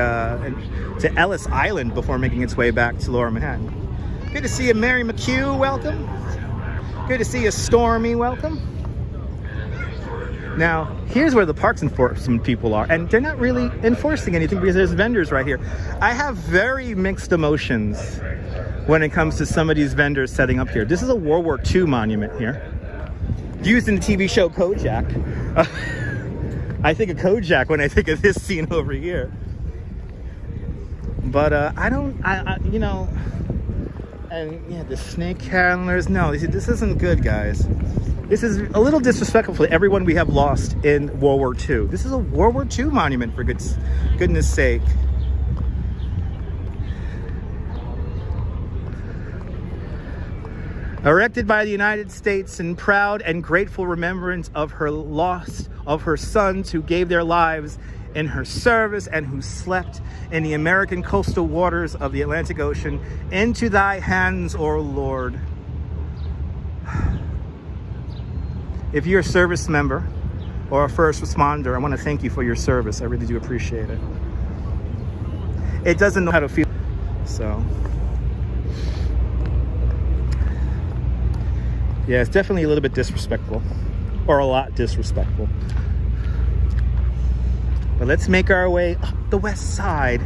to Ellis Island before making its way back to Lower Manhattan. Good to see you, Mary McHugh. Welcome. Good to see you, Stormy. Welcome. Now, here's where the parks enforcement people are, and they're not really enforcing anything because there's vendors right here. I have very mixed emotions when it comes to some of these vendors setting up here. This is a World War II monument here, used in the TV show Kojak. I think of Kojak when I think of this scene over here. But you know, and yeah, the snake handlers. No, this isn't good, guys. This is a little disrespectful to everyone we have lost in World War II. This is a World War II monument, for goodness sake. Erected by the United States in proud and grateful remembrance of her loss, of her sons who gave their lives in her service and who slept in the American coastal waters of the Atlantic Ocean. Into thy hands, O Lord. If you're a service member or a first responder, I want to thank you for your service. I really do appreciate it. It doesn't know how to feel, so. Yeah, it's definitely a little bit disrespectful, or a lot disrespectful. But let's make our way up the west side,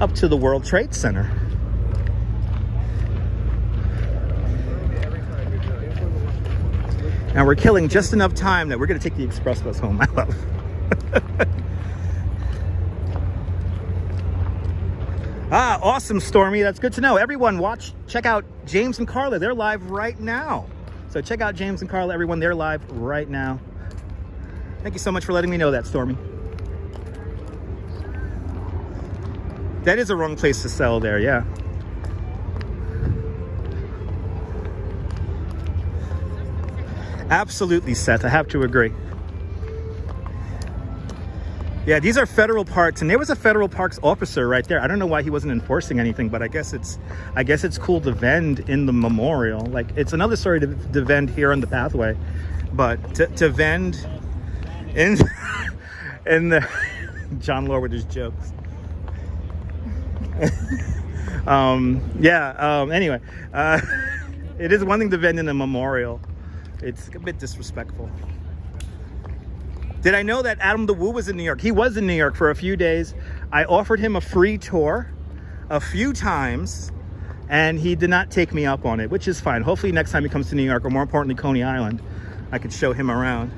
up to the World Trade Center. And we're killing just enough time that we're going to take the express bus home, my love. Ah, awesome, Stormy. That's good to know. Everyone, check out James and Carla. They're live right now. So check out James and Carla, everyone. They're live right now. Thank you so much for letting me know that, Stormy. That is a wrong place to sell there, yeah. Absolutely, Seth. I have to agree. Yeah, these are federal parks, and there was a federal parks officer right there. I don't know why he wasn't enforcing anything, but I guess it's cool to vend in the memorial. Like, it's another story to vend here on the pathway, but to vend in the John Lore with his jokes. Anyway, it is one thing to vend in a memorial. It's a bit disrespectful. Did I know that Adam the Woo was in New York? He was in New York for a few days. I offered him a free tour a few times, and he did not take me up on it, which is fine. Hopefully next time he comes to New York, or more importantly, Coney Island, I could show him around.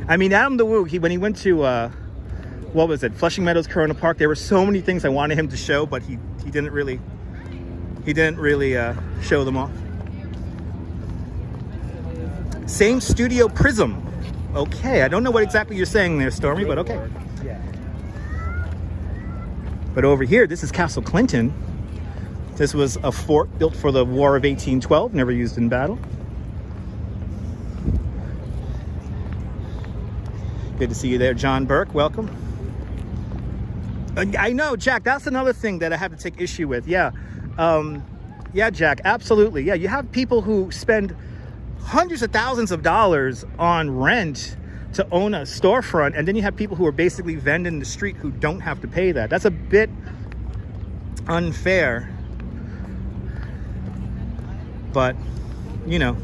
I mean, Adam the Woo, when he went to, what was it, Flushing Meadows, Corona Park, there were so many things I wanted him to show, but he didn't really show them off. Same studio Prism. Okay, I don't know what exactly you're saying there, Stormy, but okay. But over here, this is Castle Clinton. This was a fort built for the War of 1812, never used in battle. Good to see you there, John Burke. Welcome. I know, Jack, that's another thing that I have to take issue with. Yeah. Yeah, Jack, absolutely. Yeah, you have people who spend hundreds of thousands of dollars on rent to own a storefront, and then you have people who are basically vending the street who don't have to pay that. That's a bit unfair. But, you know,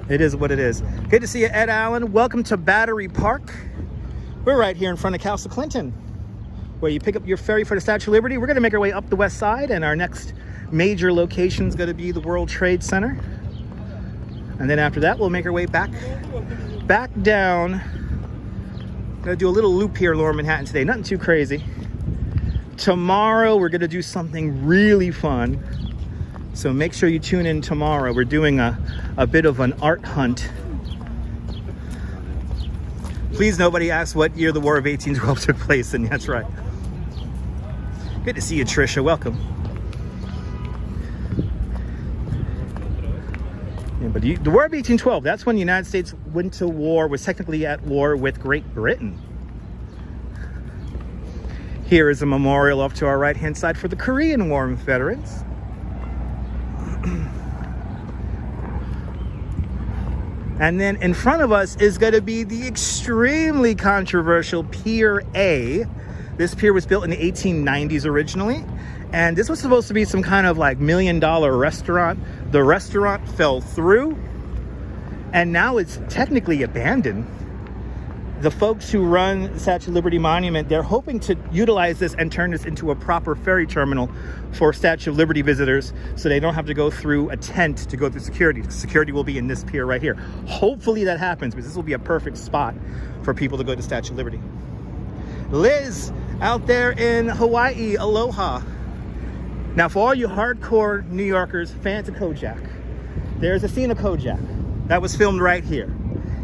it is what it is. Good to see you, Ed Allen. Welcome to Battery Park. We're right here in front of Castle Clinton, where you pick up your ferry for the Statue of Liberty. We're going to make our way up the west side, and our next major location is going to be the World Trade Center. And then after that, we'll make our way back down. Gonna do a little loop here, Lower Manhattan today. Nothing too crazy. Tomorrow, we're gonna do something really fun. So make sure you tune in tomorrow. We're doing a bit of an art hunt. Please, nobody ask what year the War of 1812 took place, and that's right. Good to see you, Trisha. Welcome. Yeah, but the War of 1812, that's when the United States went to war, was technically at war with Great Britain. Here is a memorial off to our right-hand side for the Korean War veterans. And then in front of us is going to be the extremely controversial Pier A. This pier was built in the 1890s originally, and this was supposed to be some kind of like $1 million restaurant. The restaurant fell through, and now it's technically abandoned. The folks who run the Statue of Liberty Monument, they're hoping to utilize this and turn this into a proper ferry terminal for Statue of Liberty visitors, so they don't have to go through a tent to go through security. Security will be in this pier right here. Hopefully that happens, because this will be a perfect spot for people to go to Statue of Liberty. Liz, out there in Hawaii, aloha. Now, for all you hardcore New Yorkers, fans of Kojak, there's a scene of Kojak that was filmed right here.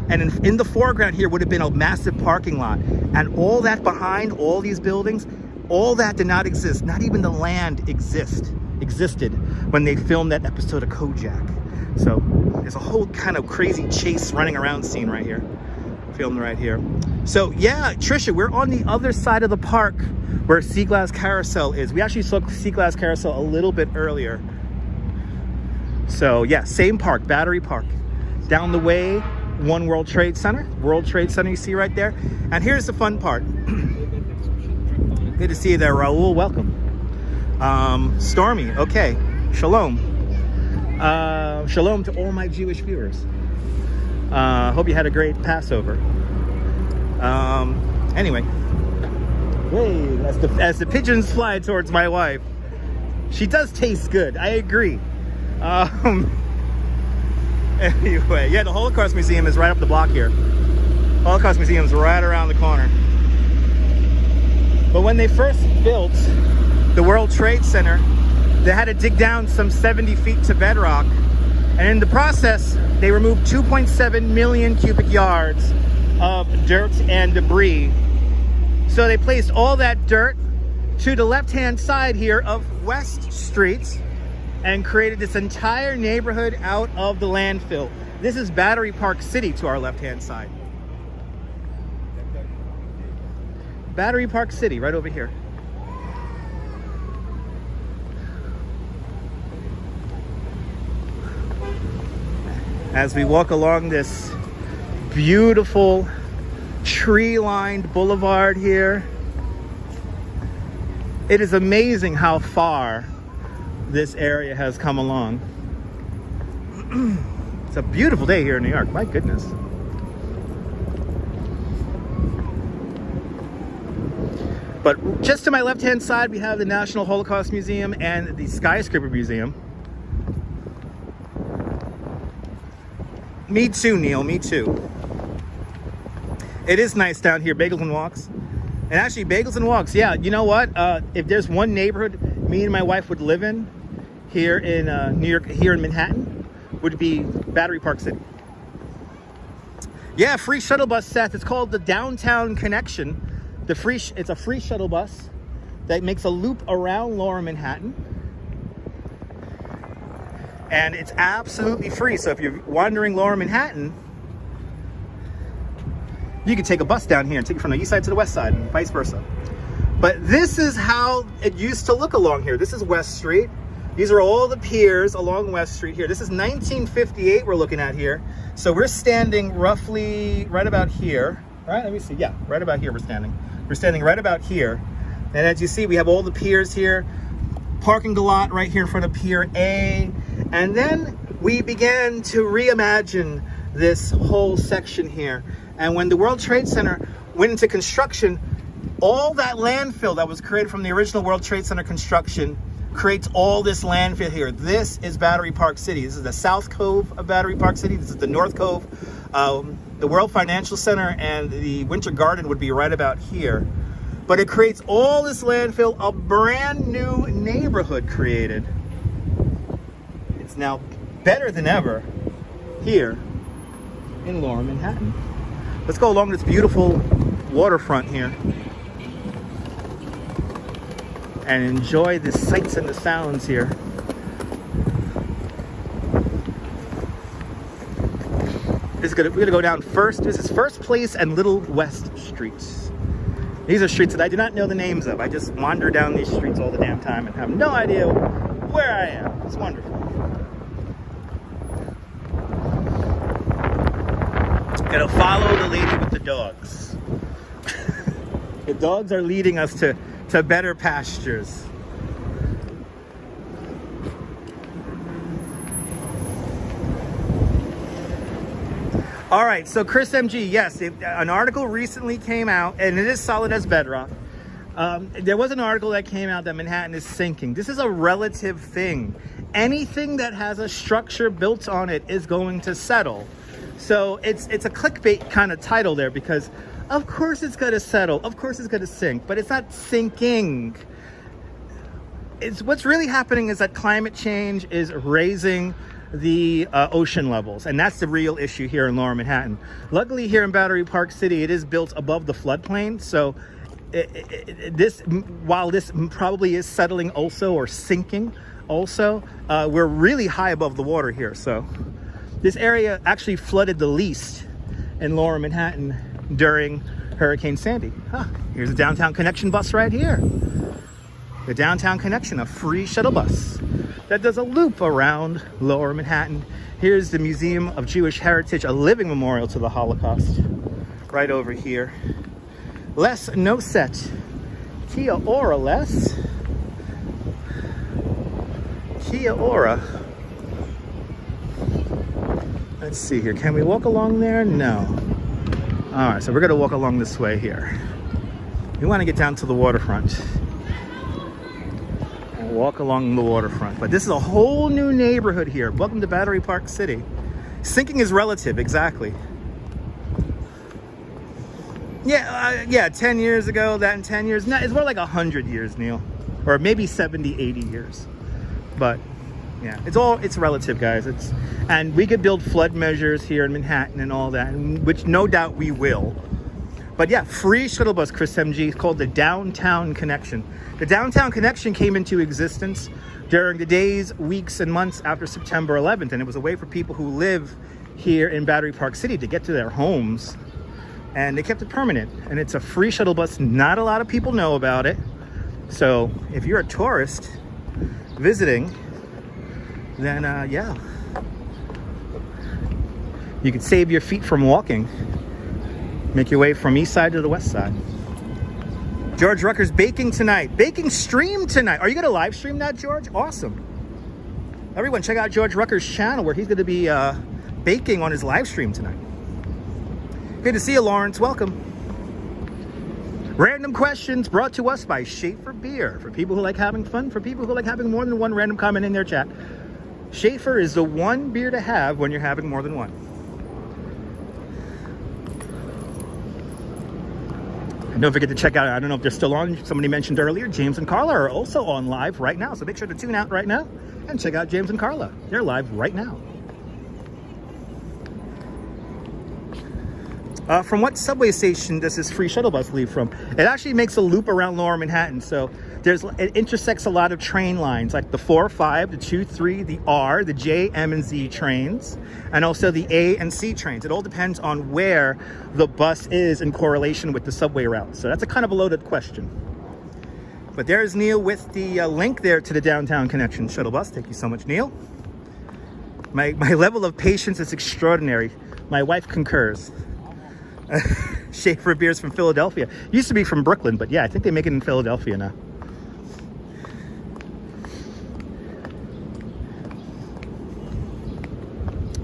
And in the foreground here would have been a massive parking lot. And all that behind, all these buildings, all that did not exist. Not even the land existed when they filmed that episode of Kojak. So there's a whole kind of crazy chase running around scene right here. Filmed right here. So yeah, Trisha, we're on the other side of the park where Sea Glass Carousel is. We actually saw Sea Glass Carousel a little bit earlier. So yeah, same park, Battery Park. Down the way, One World Trade Center. World Trade Center you see right there. And here's the fun part. Good to see you there, Raul. Welcome. Stormy, okay. Shalom. Shalom to all my Jewish viewers. Hope you had a great Passover. Anyway. Hey, as the pigeons fly towards my wife. She does taste good, I agree. Anyway, yeah, the Holocaust Museum is right up the block here. Holocaust Museum is right around the corner. But when they first built the World Trade Center, they had to dig down some 70 feet to bedrock. And in the process, they removed 2.7 million cubic yards of dirt and debris. So they placed all that dirt to the left-hand side here of West Street and created this entire neighborhood out of the landfill. This is Battery Park City to our left-hand side. Battery Park City, right over here. As we walk along this beautiful tree-lined boulevard here, it is amazing how far this area has come along. It's a beautiful day here in New York, my goodness. But just to my left-hand side, we have the National Holocaust Museum and the Skyscraper Museum. Me too, Neil, me too. It is nice down here, Bagels and Walks. And actually, Bagels and Walks, yeah, you know what? If there's one neighborhood me and my wife would live in here in New York, here in Manhattan, would be Battery Park City. Yeah, free shuttle bus, Seth. It's called the Downtown Connection. It's a free shuttle bus that makes a loop around Lower Manhattan. And it's absolutely free. So if you're wandering Lower Manhattan, you could take a bus down here and take it from the east side to the west side and vice versa. But this is how it used to look along here. This is West Street. These are all the piers along West Street here. This is 1958 we're looking at here. So we're standing roughly right about here, right? Let me see, yeah, right about here we're standing. We're standing right about here. And as you see, we have all the piers here. Parking lot right here in front of Pier A. And then we began to reimagine this whole section here. And when the World Trade Center went into construction, all that landfill that was created from the original World Trade Center construction creates all this landfill here. This is Battery Park City. This is the South Cove of Battery Park City. This is the North Cove. The World Financial Center and the Winter Garden would be right about here. But it creates all this landfill, a brand new neighborhood created. It's now better than ever here in Lower Manhattan. Let's go along this beautiful waterfront here and enjoy the sights and the sounds here. We're gonna go down first. This is First Place and Little West Streets. These are streets that I do not know the names of. I just wander down these streets all the damn time and have no idea where I am. It's wonderful. Gonna follow the lady with the dogs. The dogs are leading us to better pastures. All right, so Chris MG, yes, an article recently came out, and it is solid as bedrock. There was an article that came out that Manhattan is sinking. This is a relative thing. Anything that has a structure built on it is going to settle. So it's a clickbait kind of title there, because of course it's going to settle, of course it's going to sink, but it's not sinking. What's really happening is that climate change is raising the ocean levels, and that's the real issue here in Lower Manhattan. Luckily here in Battery Park City, it is built above the floodplain, so while this probably is settling also, or sinking also, we're really high above the water here. So this area actually flooded the least in Lower Manhattan during Hurricane Sandy. Here's a downtown connection bus right here. The downtown connection, a free shuttle bus that does a loop around Lower Manhattan. Here's the Museum of Jewish Heritage, a living memorial to the Holocaust, right over here. Les Noset. Kia ora, Les. Kia ora. Let's see here. Can we walk along there? No. All right, so we're gonna walk along this way here. We want to get down to the waterfront. Walk along the waterfront, but this is a whole new neighborhood here. Welcome to Battery Park City. Sinking is relative, exactly. Yeah, 10 years ago, that in 10 years, no, it's more like 100 years, Neil, or maybe 70, 80 years. But yeah, it's relative, guys. And we could build flood measures here in Manhattan and all that, which no doubt we will. But yeah, free shuttle bus, Chris MG, called the Downtown Connection. The Downtown Connection came into existence during the days, weeks, and months after September 11th, and it was a way for people who live here in Battery Park City to get to their homes, and they kept it permanent. And it's a free shuttle bus. Not a lot of people know about it. So if you're a tourist visiting, then yeah, you could save your feet from walking. Make your way from east side to the west side. George Rucker's baking tonight. Baking stream tonight. Are you going to live stream that, George? Awesome. Everyone, check out George Rucker's channel where he's going to be baking on his live stream tonight. Good to see you, Lawrence. Welcome. Random questions brought to us by Schaefer Beer. For people who like having fun, for people who like having more than one random comment in their chat. Schaefer is the one beer to have when you're having more than one. And don't forget to check out, I don't know if they're still on, somebody mentioned earlier, James and Carla are also on live right now. So make sure to tune out right now and check out James and Carla. They're live right now. From what subway station does this free shuttle bus leave from? It actually makes a loop around Lower Manhattan. So it intersects a lot of train lines, like the 4, 5, the 2, 3, the R, the J, M, and Z trains, and also the A and C trains. It all depends on where the bus is in correlation with the subway route. So that's a kind of a loaded question. But there's Neil with the link there to the downtown connection shuttle bus. Thank you so much, Neil. My level of patience is extraordinary. My wife concurs. Schaefer beers from Philadelphia. Used to be from Brooklyn, but yeah, I think they make it in Philadelphia now.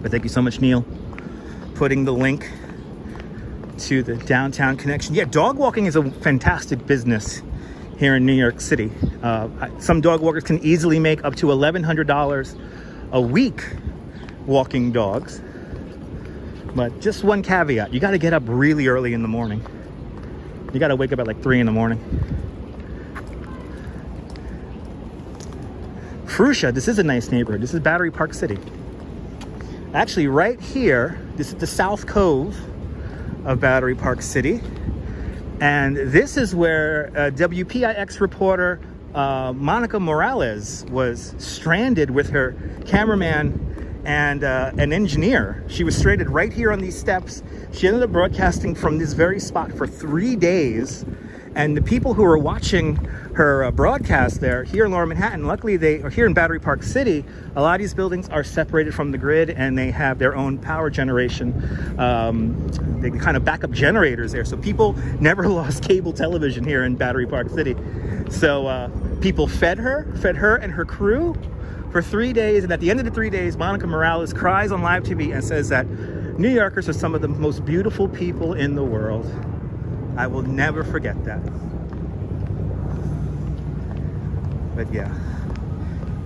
But thank you so much, Neil, putting the link to the downtown connection. Yeah, dog walking is a fantastic business here in New York City. Some dog walkers can easily make up to $1,100 a week walking dogs. But just one caveat, you got to get up really early in the morning. You got to wake up at like 3 in the morning. Fruscia, this is a nice neighborhood. This is Battery Park City. Actually, right here, this is the South Cove of Battery Park City. And this is where WPIX reporter Monica Morales was stranded with her cameraman and an engineer. She was stranded right here on these steps. She ended up broadcasting from this very spot for 3 days. And the people who were watching her broadcast there here in Lower Manhattan, luckily they are here in Battery Park City. A lot of these buildings are separated from the grid and they have their own power generation. They kind of backup generators there. So people never lost cable television here in Battery Park City. So people fed her and her crew for 3 days. And at the end of the 3 days, Monica Morales cries on live TV and says that New Yorkers are some of the most beautiful people in the world. I will never forget that. But yeah,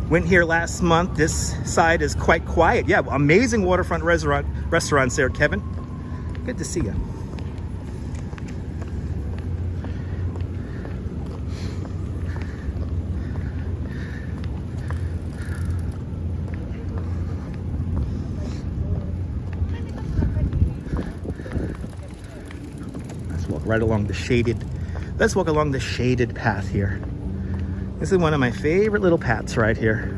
went here last month. This side is quite quiet. Yeah, amazing waterfront restaurants there, Kevin. Good to see you. Right along the shaded, let's walk along the shaded path here. This is one of my favorite little paths right here.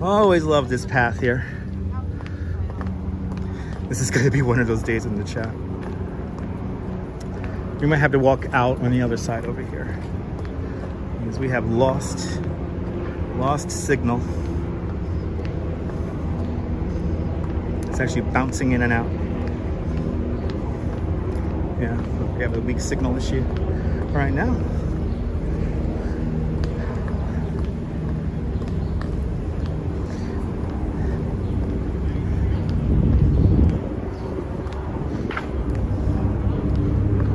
Always love this path here. This is gonna be one of those days in the chat. We might have to walk out on the other side over here because we have lost signal. It's actually bouncing in and out. Yeah, we have a weak signal issue right now.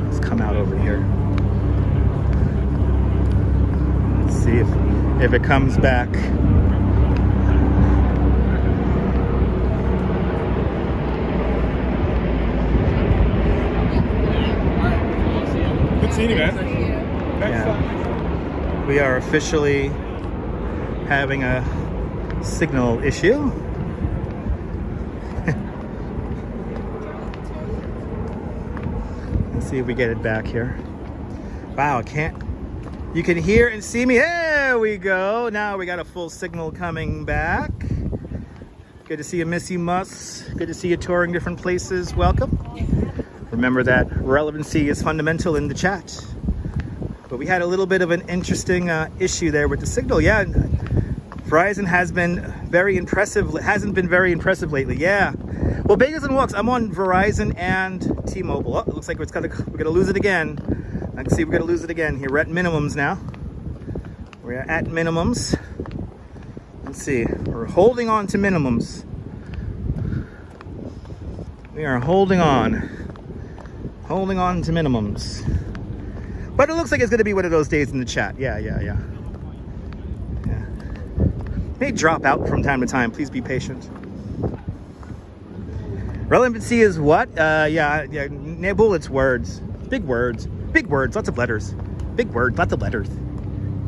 Let's come out over here. Let's see if it comes back. Yeah. We are officially having a signal issue. Let's see if we get it back here. Wow, you can hear and see me. There we go. Now we got a full signal coming back. Good to see you, Missy Muss. Good to see you touring different places. Welcome. Remember that relevancy is fundamental in the chat. But we had a little bit of an interesting issue there with the signal. Yeah, Verizon has been very impressive. Hasn't been very impressive lately. Yeah. Well, Bagels and Walks. I'm on Verizon and T-Mobile. Oh, it looks like we're gonna lose it again. I can see we're gonna lose it again here. We're at minimums now. We're at minimums. Let's see. We're holding on to minimums. We are holding on to minimums. But it looks like it's going to be one of those days in the chat. Yeah. May drop out from time to time. Please be patient. Relevancy is what? Yeah. Nebul, it's words. Big words. Big words. Lots of letters. Big words. Lots of letters.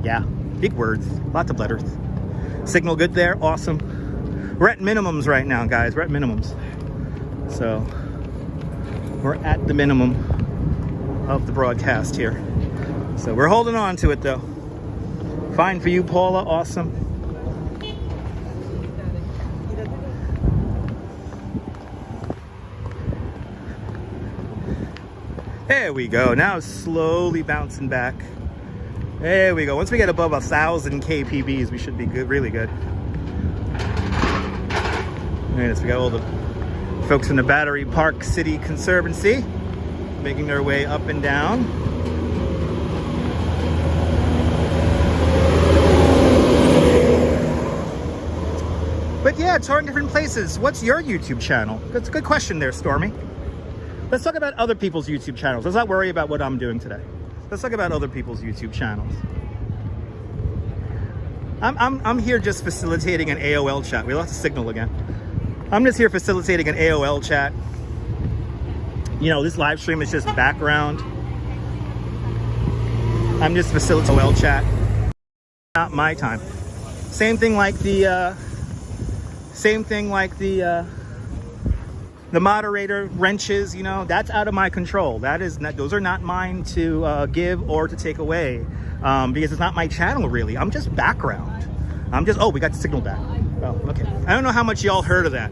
Yeah. Big words. Lots of letters. Signal good there. Awesome. We're at minimums right now, guys. We're at minimums. So we're at the minimum of the broadcast here. So we're holding on to it though. Fine for you, Paula. Awesome. There we go. Now it's slowly bouncing back. There we go. Once we get above 1,000 kpbs, we should be good, really good. Yes, we got all the folks in the Battery Park City Conservancy making their way up and down. But yeah, touring different places. What's your YouTube channel? That's a good question there, Stormy. Let's talk about other people's YouTube channels. Let's not worry about what I'm doing today. Let's talk about other people's YouTube channels. I'm here just facilitating an AOL chat. We lost the signal again. I'm just here facilitating an AOL chat. You know, this live stream is just background. I'm just facilitating AOL chat. Not my time. Same thing like the moderator wrenches, you know, that's out of my control. That is not, those are not mine to give or to take away, because it's not my channel really. I'm just background. I'm just, oh, we got the signal back. Oh, okay. I don't know how much y'all heard of that,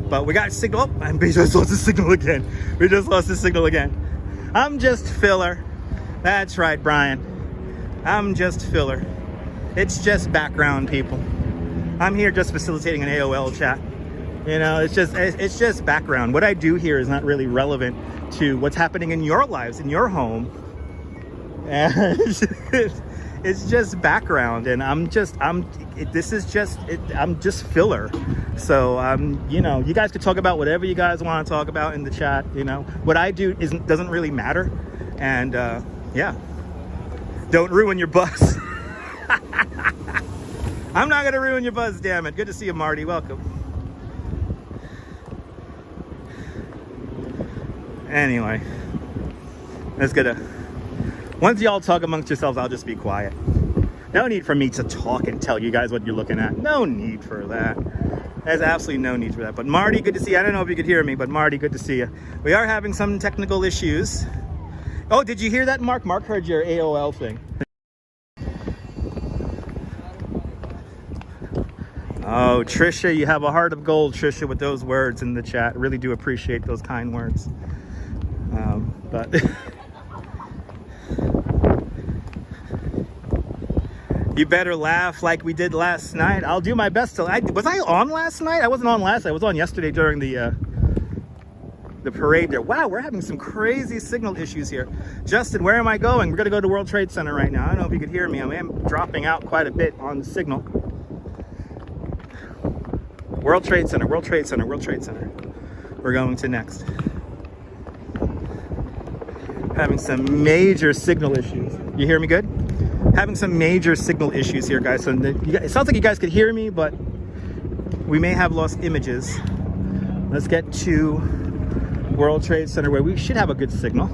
but we got signal. Oh, and we just lost the signal again. We just lost the signal again. I'm just filler. That's right, Brian. I'm just filler. It's just background, people. I'm here just facilitating an AOL chat. You know, it's just background. What I do here is not really relevant to what's happening in your lives, in your home. And it's just background, and I'm just filler. So you know, you guys could talk about whatever you guys want to talk about in the chat. You know, what I do doesn't really matter, and yeah, don't ruin your buzz. I'm not gonna ruin your buzz, damn it. Good to see you, Marty. Welcome. Anyway, let's get once y'all talk amongst yourselves, I'll just be quiet. No need for me to talk and tell you guys what you're looking at. No need for that. There's absolutely no need for that. But Marty, good to see you. I don't know if you could hear me, but Marty, good to see you. We are having some technical issues. Oh, did you hear that, Mark? Mark heard your AOL thing. Oh, Trisha, you have a heart of gold, Trisha, with those words in the chat. I really do appreciate those kind words. But you better laugh like we did last night. I'll do my best to. Was I on last night? I wasn't on last night. I was on yesterday during the parade there. Wow, we're having some crazy signal issues here. Justin, where am I going? We're going to go to World Trade Center right now. I don't know if you could hear me. I am dropping out quite a bit on the signal. World Trade Center, World Trade Center, World Trade Center. We're going to next. Having some major signal issues. You hear me good? Having some major signal issues here, guys. So it sounds like you guys could hear me, but we may have lost images. Let's get to World Trade Center, where we should have a good signal.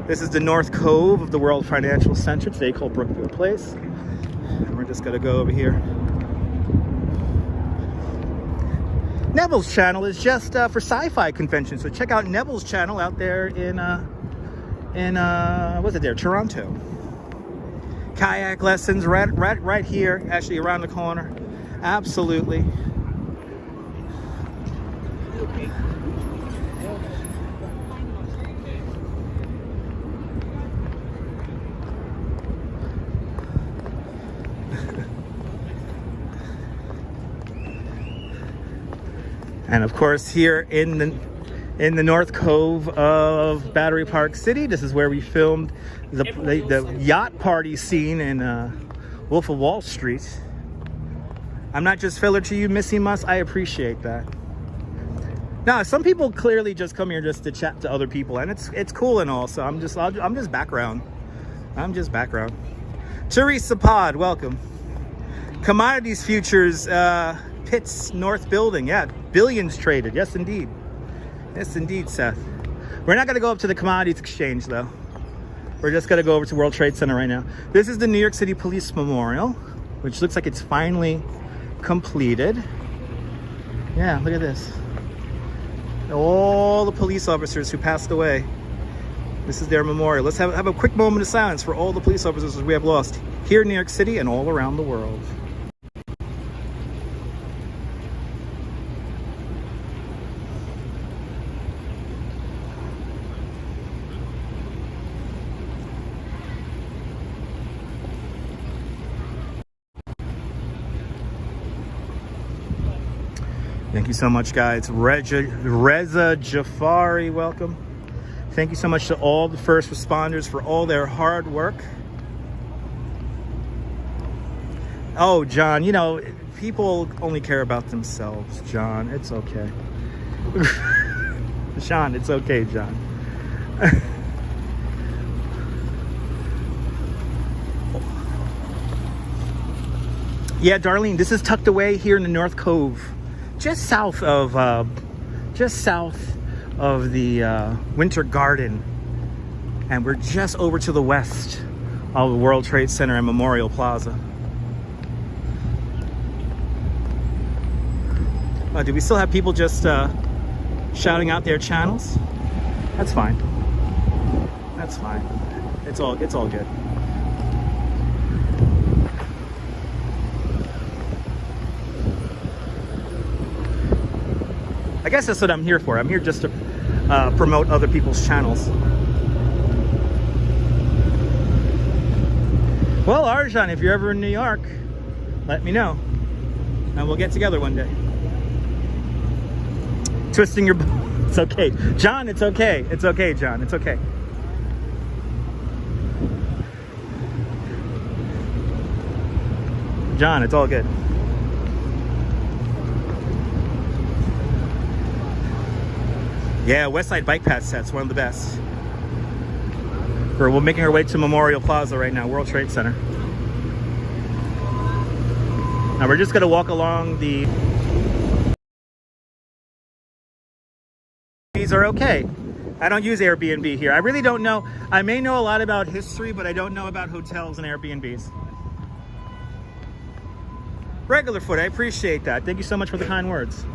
This is the North Cove of the World Financial Center, today called Brookfield Place. And we're just gonna go over here. Neville's channel is just for sci-fi conventions, so check out Neville's channel out there in what's it there, Toronto. Kayak lessons right here, actually around the corner. Absolutely. And of course, here in the North Cove of Battery Park City, this is where we filmed the yacht party scene in Wolf of Wall Street. I'm not just filler to you, Missy Mus. I appreciate that. Now, some people clearly just come here just to chat to other people, and it's cool and all. So I'm just background. I'm just background. Teresa Pod, welcome. Commodities futures. Pitts North Building, yeah, billions traded. Yes, indeed. Yes, indeed, Seth. We're not going to go up to the Commodities Exchange, though. We're just going to go over to World Trade Center right now. This is the New York City Police Memorial, which looks like it's finally completed. Yeah, look at this. All the police officers who passed away This is their memorial. Let's have a quick moment of silence for all the police officers we have lost here in New York City and all around the world. Thank you so much, guys. Reza Jafari, welcome. Thank you so much to all the first responders for all their hard work. Oh, John, you know, people only care about themselves, John. It's okay. Sean, it's okay, John. Yeah, Darlene, this is tucked away here in the North Cove. Just south of the Winter Garden, and we're just over to the west of the World Trade Center and Memorial Plaza. Do we still have people just shouting out their channels? That's fine. That's fine. It's all good. I guess that's what I'm here for. I'm here just to promote other people's channels. Well, Arjan, if you're ever in New York, let me know, and we'll get together one day. Twisting your... It's okay. John, it's okay. It's okay, John. It's okay. John, it's all good. Yeah, West Side Bike Path set's one of the best. We're making our way to Memorial Plaza right now, World Trade Center. Now we're just gonna walk along the... These are okay. I don't use Airbnb here. I really don't know. I may know a lot about history, but I don't know about hotels and Airbnbs. Regular Foot, I appreciate that. Thank you so much for the kind words.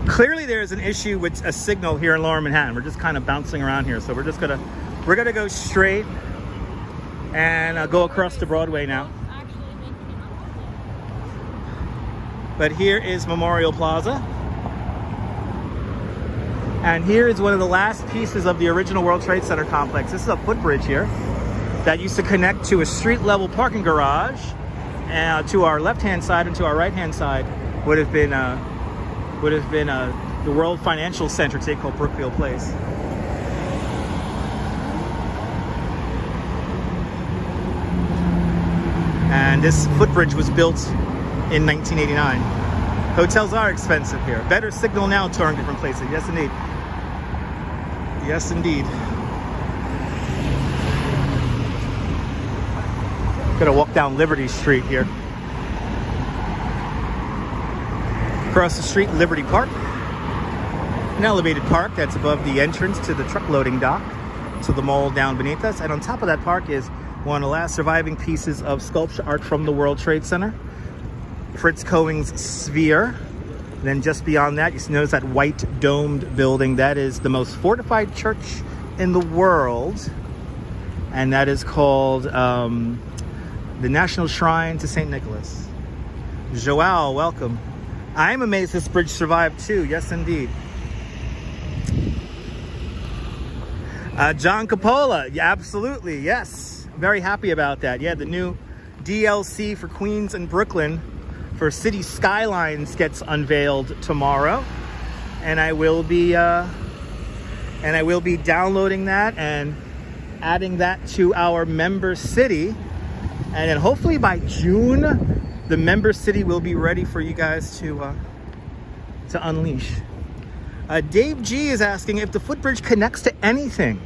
Clearly there's an issue with a signal here in Lower Manhattan. We're just kind of bouncing around here, so we're gonna go straight and go across to Broadway now. But here is Memorial Plaza, and here is one of the last pieces of the original World Trade Center complex. This is a footbridge here that used to connect to a street level parking garage, and to our left hand side and to our right hand side would have been the World Financial Center, today called Brookfield Place. And this footbridge was built in 1989. Hotels are expensive here. Better signal now touring different places. Yes, indeed. Yes, indeed. Gonna walk down Liberty Street here. Across the street, Liberty Park, an elevated park that's above the entrance to the truck loading dock, to the mall down beneath us. And on top of that park is one of the last surviving pieces of sculpture art from the World Trade Center, Fritz Cohen's Sphere. And then just beyond that, you notice that white domed building. That is the most fortified church in the world, and that is called the National Shrine to St. Nicholas. Joao, welcome. I'm amazed this bridge survived too. Yes, indeed. John Coppola, yeah, absolutely, yes. Very happy about that. Yeah, the new DLC for Queens and Brooklyn for City Skylines gets unveiled tomorrow, and I will be downloading that and adding that to our member city, and then hopefully by June the member city will be ready for you guys to unleash. Dave G is asking if the footbridge connects to anything.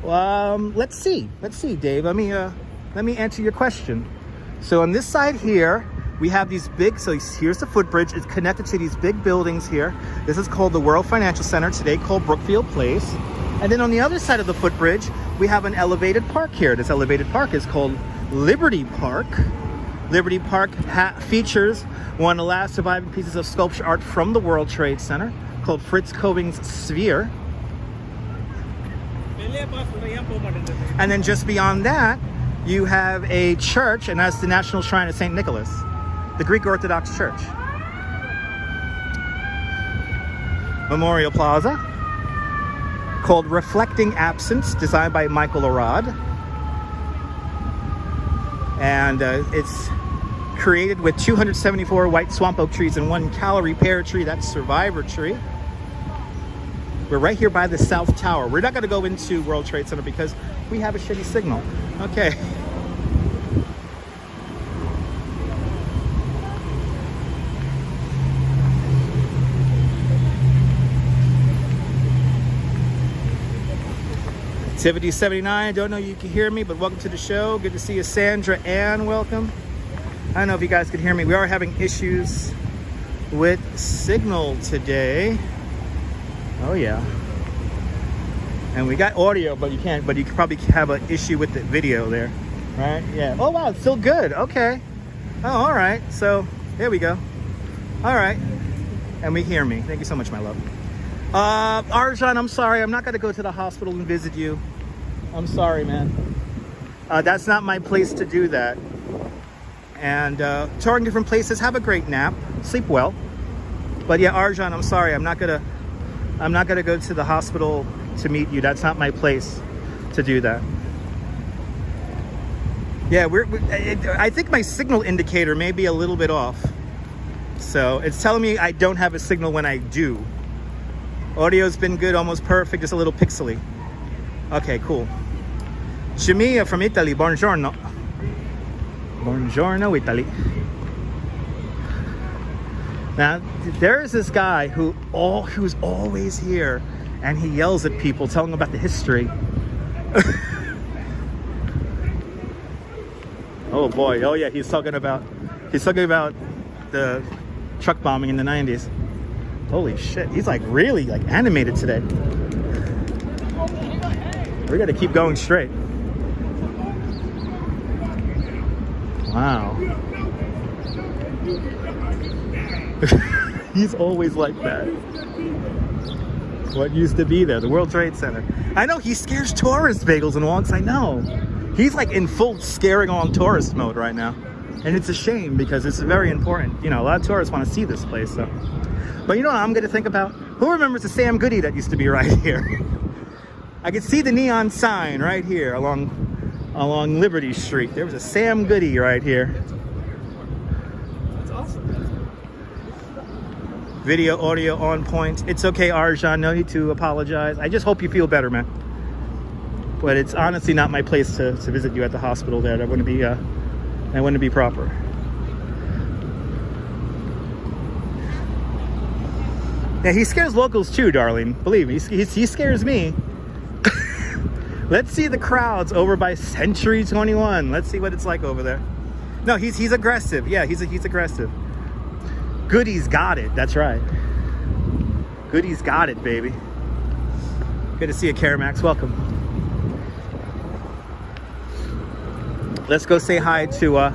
Let's see, Dave. Let me answer your question. So on this side here, we have these big. So here's the footbridge. It's connected to these big buildings here. This is called the World Financial Center, today called Brookfield Place. And then on the other side of the footbridge, we have an elevated park here. This elevated park is called Liberty Park. Liberty Park features one of the last surviving pieces of sculpture art from the World Trade Center called Fritz Coving's Sphere. And then just beyond that, you have a church, and that's the National Shrine of St. Nicholas, the Greek Orthodox Church. Memorial Plaza, called Reflecting Absence, designed by Michael Arad. And it's created with 274 white swamp oak trees and 1 calorie pear tree, that's Survivor Tree. We're right here by the South Tower. We're not gonna go into World Trade Center because we have a shitty signal. Okay. Activity 79, don't know you can hear me, but welcome to the show. Good to see you, Sandra Ann, welcome. I don't know if you guys can hear me. We are having issues with signal today. Oh yeah. And we got audio, but you could probably have an issue with the video there, right? Yeah. Oh wow, it's still good, okay. Oh, all right, so there we go. All right, and we hear me. Thank you so much, my love. Arjan, I'm sorry, I'm not gonna go to the hospital and visit you. I'm sorry, man. That's not my place to do that. And touring different places, have a great nap, sleep well. But yeah, Arjan, I'm sorry, I'm not gonna go to the hospital to meet you. That's not my place to do that. Yeah, I think my signal indicator may be a little bit off. So it's telling me I don't have a signal when I do. Audio's been good, almost perfect, just a little pixely. Okay, cool. Jamia from Italy, buongiorno. Buongiorno, Italy. Now, there is this guy who's always here, and he yells at people, telling them about the history. Oh boy, oh yeah, he's talking about the truck bombing in the 90s. Holy shit, he's like really like animated today. We gotta keep going straight. Wow. He's always like that. What used to be there, the World Trade Center. I know, he scares tourists, Bagels and Wonks, I know. He's like in full scaring on tourist mode right now. And it's a shame because it's very important. You know, a lot of tourists want to see this place, so. But you know what I'm gonna think about? Who remembers the Sam Goody that used to be right here? I could see the neon sign right here along Liberty Street. There was a Sam Goody right here. That's awesome. Video, audio on point. It's okay, Arjan, no need to apologize. I just hope you feel better, man. But it's honestly not my place to visit you at the hospital there. That wouldn't be proper. Yeah, he scares locals too, darling. Believe me, he scares me. Let's see the crowds over by Century 21. Let's see what it's like over there. No, he's aggressive. Yeah, he's aggressive. Goody's got it. That's right. Goody's got it, baby. Good to see you, Karamax. Welcome. Let's go say hi to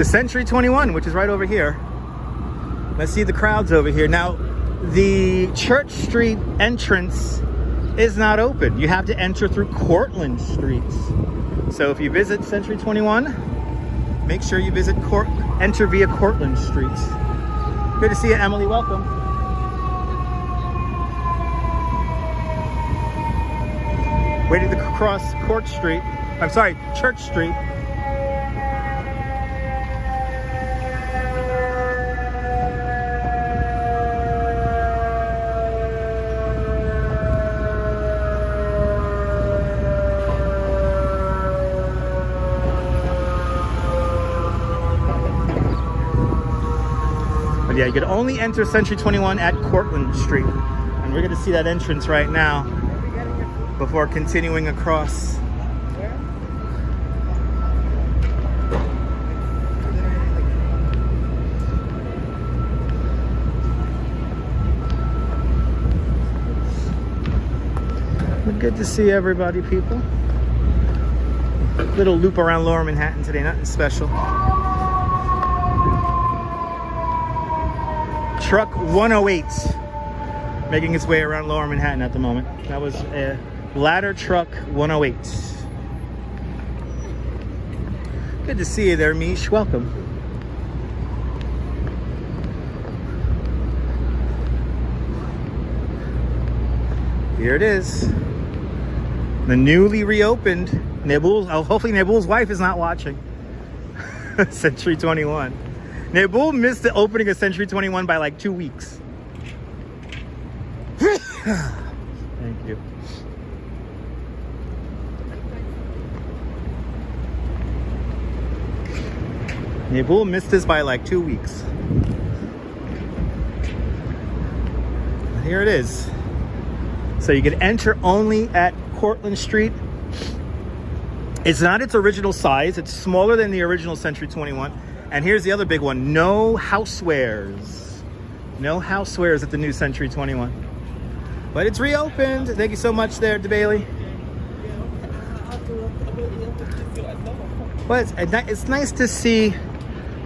Century 21, which is right over here. Let's see the crowds over here. Now, the Church Street entrance is not open. You have to enter through Cortlandt Street. So if you visit Century 21, make sure you enter via Cortlandt Street. Good to see you, Emily. Welcome. Waiting to cross Church Street. Yeah, you could only enter Century 21 at Cortlandt Street. And we're gonna see that entrance right now before continuing across. But good to see everybody, people. Little loop around Lower Manhattan today, nothing special. truck 108 making its way around Lower Manhattan at the moment. That was a ladder truck 108. Good to see you there, Mish. Welcome. Here it is. The newly reopened Nebul's. Oh, hopefully Nebul's wife is not watching. Century 21. Nebul missed the opening of Century 21 by like 2 weeks. Thank you. Nebul missed this by like 2 weeks. Here it is. So you can enter only at Cortlandt Street. It's not its original size. It's smaller than the original Century 21. And here's the other big one. No housewares. No housewares at the new Century 21. But it's reopened. Thank you so much there, DeBailey. But it's nice to see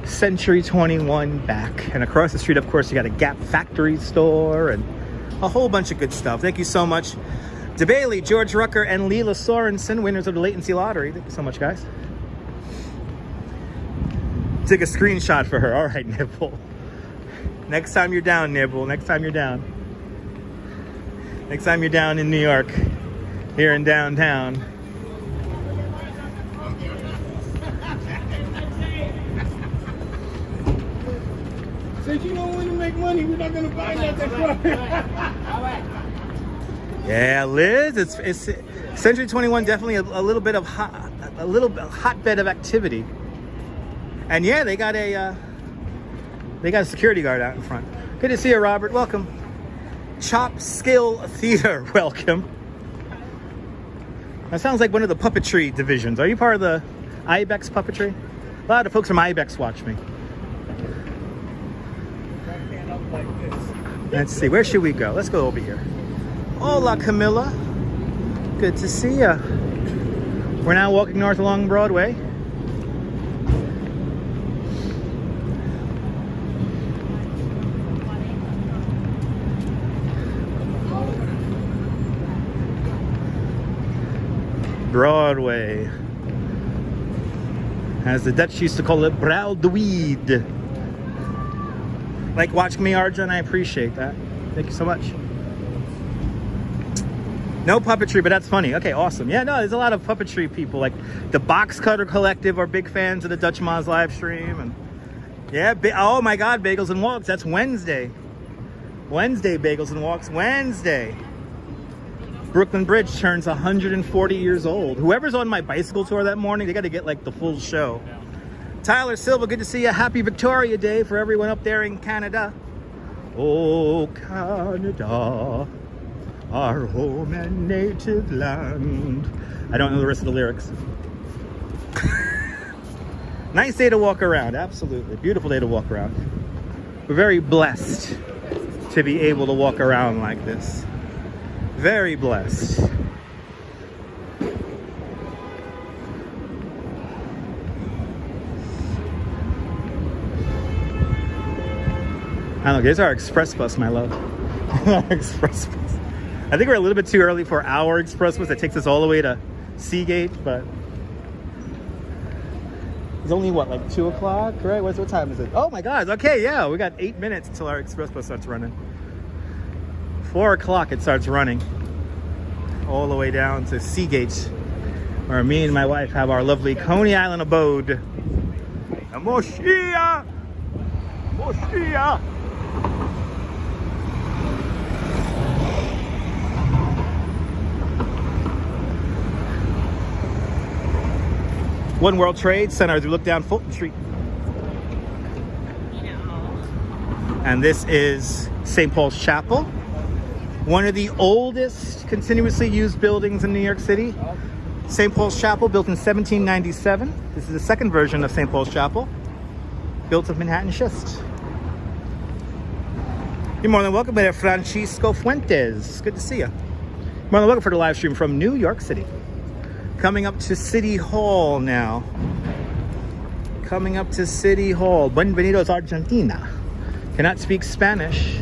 Century 21 back. And across the street, of course, you got a Gap factory store and a whole bunch of good stuff. Thank you so much. DeBailey, George Rucker, and Leela Sorensen, winners of the Latency Lottery. Thank you so much, guys. Take a screenshot for her. All right, Nibble. Next time you're down, Nibble. Next time you're down. Next time you're down in New York, here in downtown. Since you don't want to make money, we're not going to buy nothing from you. Yeah, Liz, it's Century 21 definitely a little bit of hotbed of activity. And yeah, they got a security guard out in front. Good to see you, Robert. Welcome. Chop Skill Theater. Welcome. That sounds like one of the puppetry divisions. Are you part of the Ibex puppetry? A lot of folks from Ibex watch me. Let's see, where should we go? Let's go over here. Hola, Camilla. Good to see ya. We're now walking north along Broadway. Broadway. As the Dutch used to call it, Broadweed. Like watching me, Arjun, I appreciate that. Thank you so much. No puppetry, but that's funny. Okay, awesome. Yeah, no, there's a lot of puppetry people. Like the Box Cutter Collective are big fans of the Dutch Moz live stream. And yeah, oh my God, Bagels and Walks. That's Wednesday. Wednesday, Bagels and Walks. Wednesday. Brooklyn Bridge turns 140 years old. Whoever's on my bicycle tour that morning, they got to get like the full show. Tyler Silva, good to see you. Happy Victoria Day for everyone up there in Canada. Oh, Canada, our home and native land. I don't know the rest of the lyrics. Nice day to walk around, absolutely. Beautiful day to walk around. We're very blessed to be able to walk around like this. Very blessed. I don't know, here's our express bus, my love. Express bus. I think we're a little bit too early for our express bus that takes us all the way to Seagate, but it's only what, like 2 o'clock, right? What time is it? Oh my God, okay, yeah, we got 8 minutes until our express bus starts running. 4 o'clock it starts running all the way down to Seagate, where me and my wife have our lovely Coney Island abode. Moshia! Moshia! One World Trade Center as we look down Fulton Street. And this is St. Paul's Chapel, one of the oldest continuously used buildings in New York City. St. Paul's Chapel, built in 1797. This is the second version of St. Paul's Chapel, built of Manhattan schist. You're more than welcome there, Francisco Fuentes. Good to see you. More than welcome for the live stream from New York City. Coming up to City Hall now. Coming up to City Hall. Bienvenidos, Argentina. Cannot speak Spanish.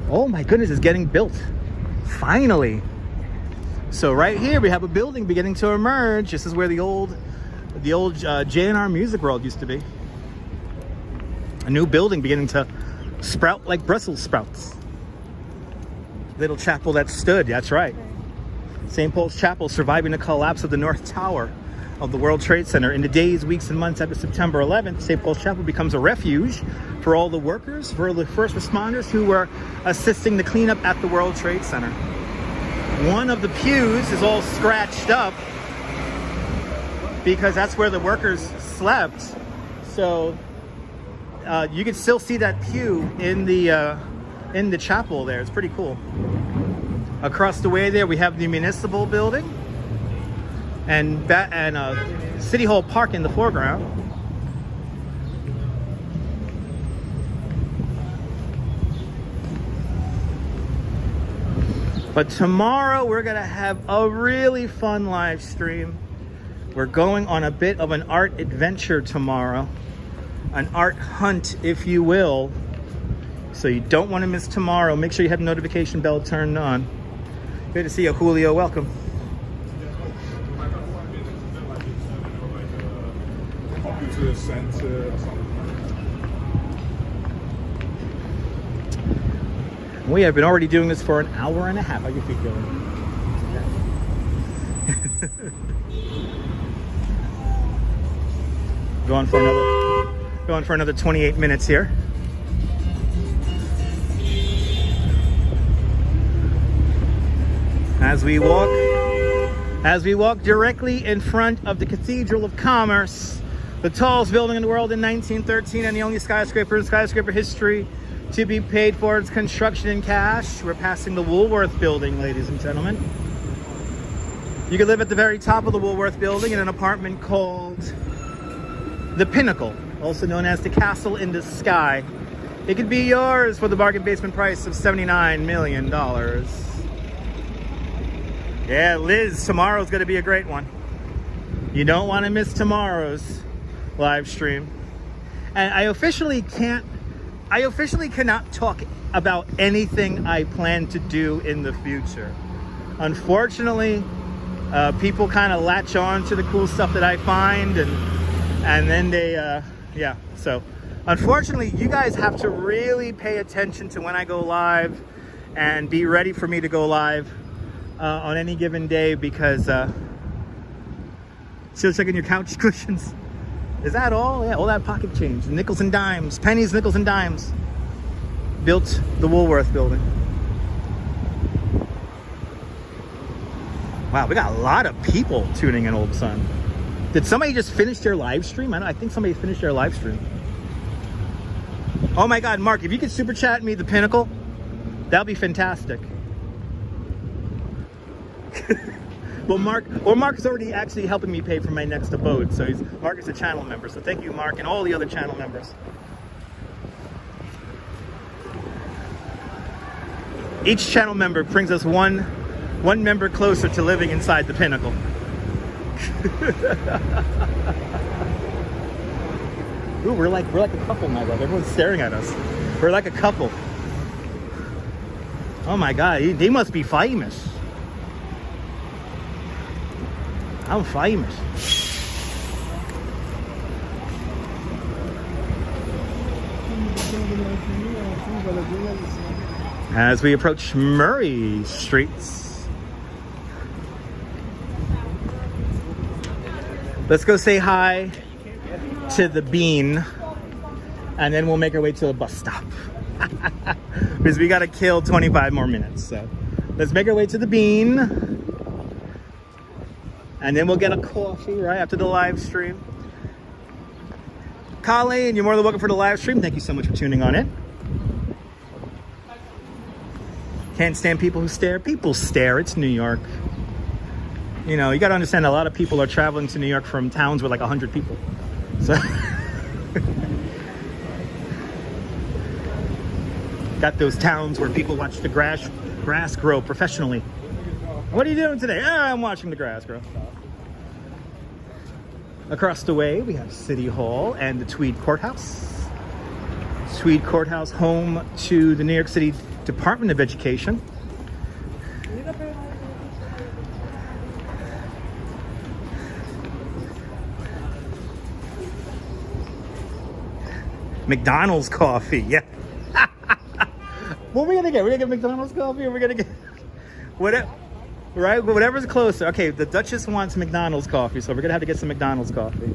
Oh my goodness, it's getting built. Finally. So right here we have a building beginning to emerge. This is where the old J&R Music World used to be. A new building beginning to sprout like Brussels sprouts. Little chapel that stood, that's right. St. Paul's Chapel surviving the collapse of the North Tower of the World Trade Center. In the days, weeks, and months after September 11th, St. Paul's Chapel becomes a refuge for all the workers, for the first responders who were assisting the cleanup at the World Trade Center. One of the pews is all scratched up because that's where the workers slept. So you can still see that pew in the chapel there. It's pretty cool. Across the way there, we have the municipal building and City Hall Park in the foreground. But tomorrow we're gonna have a really fun live stream. We're going on a bit of an art adventure tomorrow, an art hunt, if you will. So you don't want to miss tomorrow. Make sure you have the notification bell turned on. Good to see you, Julio. Welcome. We have been already doing this for an hour and a half. How you feet going? Going for another 28 minutes here. As we walk directly in front of the Cathedral of Commerce, the tallest building in the world in 1913 and the only skyscraper in skyscraper history to be paid for its construction in cash. We're passing the Woolworth building, ladies and gentlemen. You can live at the very top of the Woolworth building in an apartment called The Pinnacle, also known as the Castle in the Sky. It could be yours for the bargain basement price of $79 million. Yeah, Liz, tomorrow's going to be a great one. You don't want to miss tomorrow's live stream. And I officially cannot talk about anything I plan to do in the future. Unfortunately, people kind of latch on to the cool stuff that I find, and then they, yeah. So, unfortunately, you guys have to really pay attention to when I go live and be ready for me to go live on any given day, because still checking your couch cushions. Is that all? Yeah, all that pocket change, nickels and dimes, pennies, nickels and dimes. Built the Woolworth building. Wow, we got a lot of people tuning in all of a sudden. Did somebody just finish their live stream? I think somebody finished their live stream. Oh my God, Mark, if you could super chat me the Pinnacle, that'll be fantastic. Well, Mark is already actually helping me pay for my next abode. So Mark is a channel member. So thank you, Mark, and all the other channel members. Each channel member brings us one member closer to living inside the Pinnacle. Ooh, we're like a couple, my love. Everyone's staring at us. We're like a couple. Oh my God, they must be famous. I'm famous. As we approach Murray Streets, let's go say hi to the Bean, and then we'll make our way to the bus stop. Because we gotta kill 25 more minutes. So let's make our way to the Bean, and then we'll get a coffee right after the live stream. Colleen, you're more than welcome for the live stream. Thank you so much for tuning on in. Can't stand people who stare. People stare. It's New York. You know, you got to understand a lot of people are traveling to New York from towns with like 100 people. So got those towns where people watch the grass grow professionally. What are you doing today? I'm watching the grass grow. Across the way, we have City Hall and the Tweed Courthouse. Tweed Courthouse, home to the New York City Department of Education. McDonald's coffee, yeah. What are we gonna get? We're gonna get McDonald's coffee, or we're gonna get whatever, right? Whatever's closer. Okay, the Dutchess wants McDonald's coffee, so we're gonna have to get some McDonald's coffee.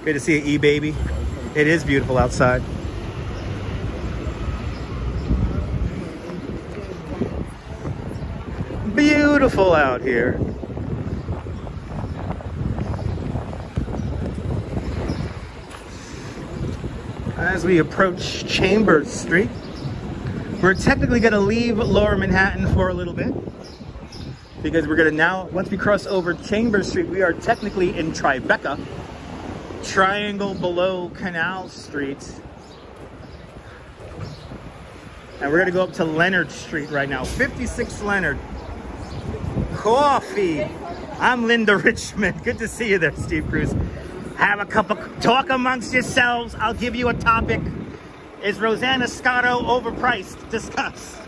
Good to see you, baby. It is beautiful outside. Beautiful out here. As we approach Chambers Street, we're technically going to leave Lower Manhattan for a little bit, because we're going to now, once we cross over Chambers Street, we are technically in Tribeca, triangle below Canal Street, and we're going to go up to Leonard Street right now. 56 Leonard. Coffee. I'm Linda Richmond. Good to see you there, Steve Cruz. Have a cup of, talk amongst yourselves. I'll give you a topic. Is Rosanna Scotto overpriced? Discuss.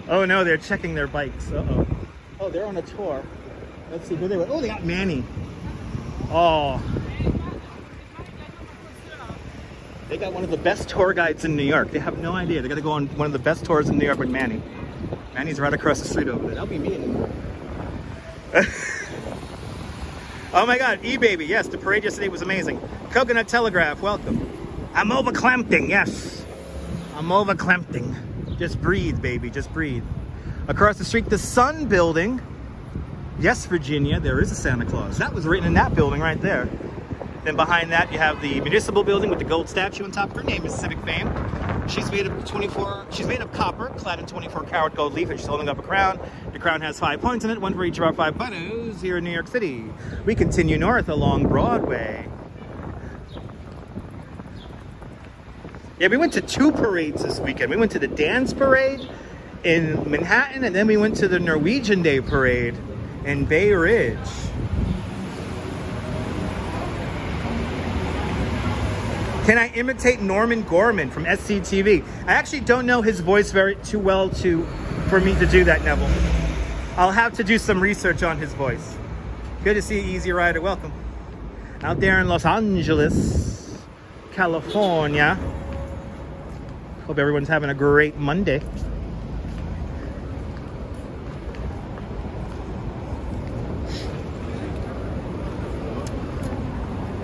Oh no, they're checking their bikes. Uh-oh. Oh, they're on a tour. Let's see who they were. Oh, they got Manny. Oh. They got one of the best tour guides in New York. They have no idea. They're gonna go on one of the best tours in New York with Manny. Manny's right across the street over there. That'll be me anymore. Oh my God, E-Baby, yes, the parade yesterday was amazing. Coconut Telegraph, welcome. I'm overclamping, yes. I'm overclamping. Just breathe, baby, just breathe. Across the street, the Sun Building. Yes, Virginia, there is a Santa Claus. That was written in that building right there. Then behind that, you have the Municipal Building with the gold statue on top. Her name is Civic Fame. She's made of copper, clad in 24-karat gold leaf, and she's holding up a crown. The crown has 5 points in it, one for each of our 5 photos here in New York City. We continue north along Broadway. Yeah, we went to 2 parades this weekend. We went to the dance parade in Manhattan, and then we went to the Norwegian Day parade in Bay Ridge. Can I imitate Norman Gorman from SCTV? I actually don't know his voice too well for me to do that, Neville. I'll have to do some research on his voice. Good to see you, Easy Rider. Welcome. Out there in Los Angeles, California. Hope everyone's having a great Monday.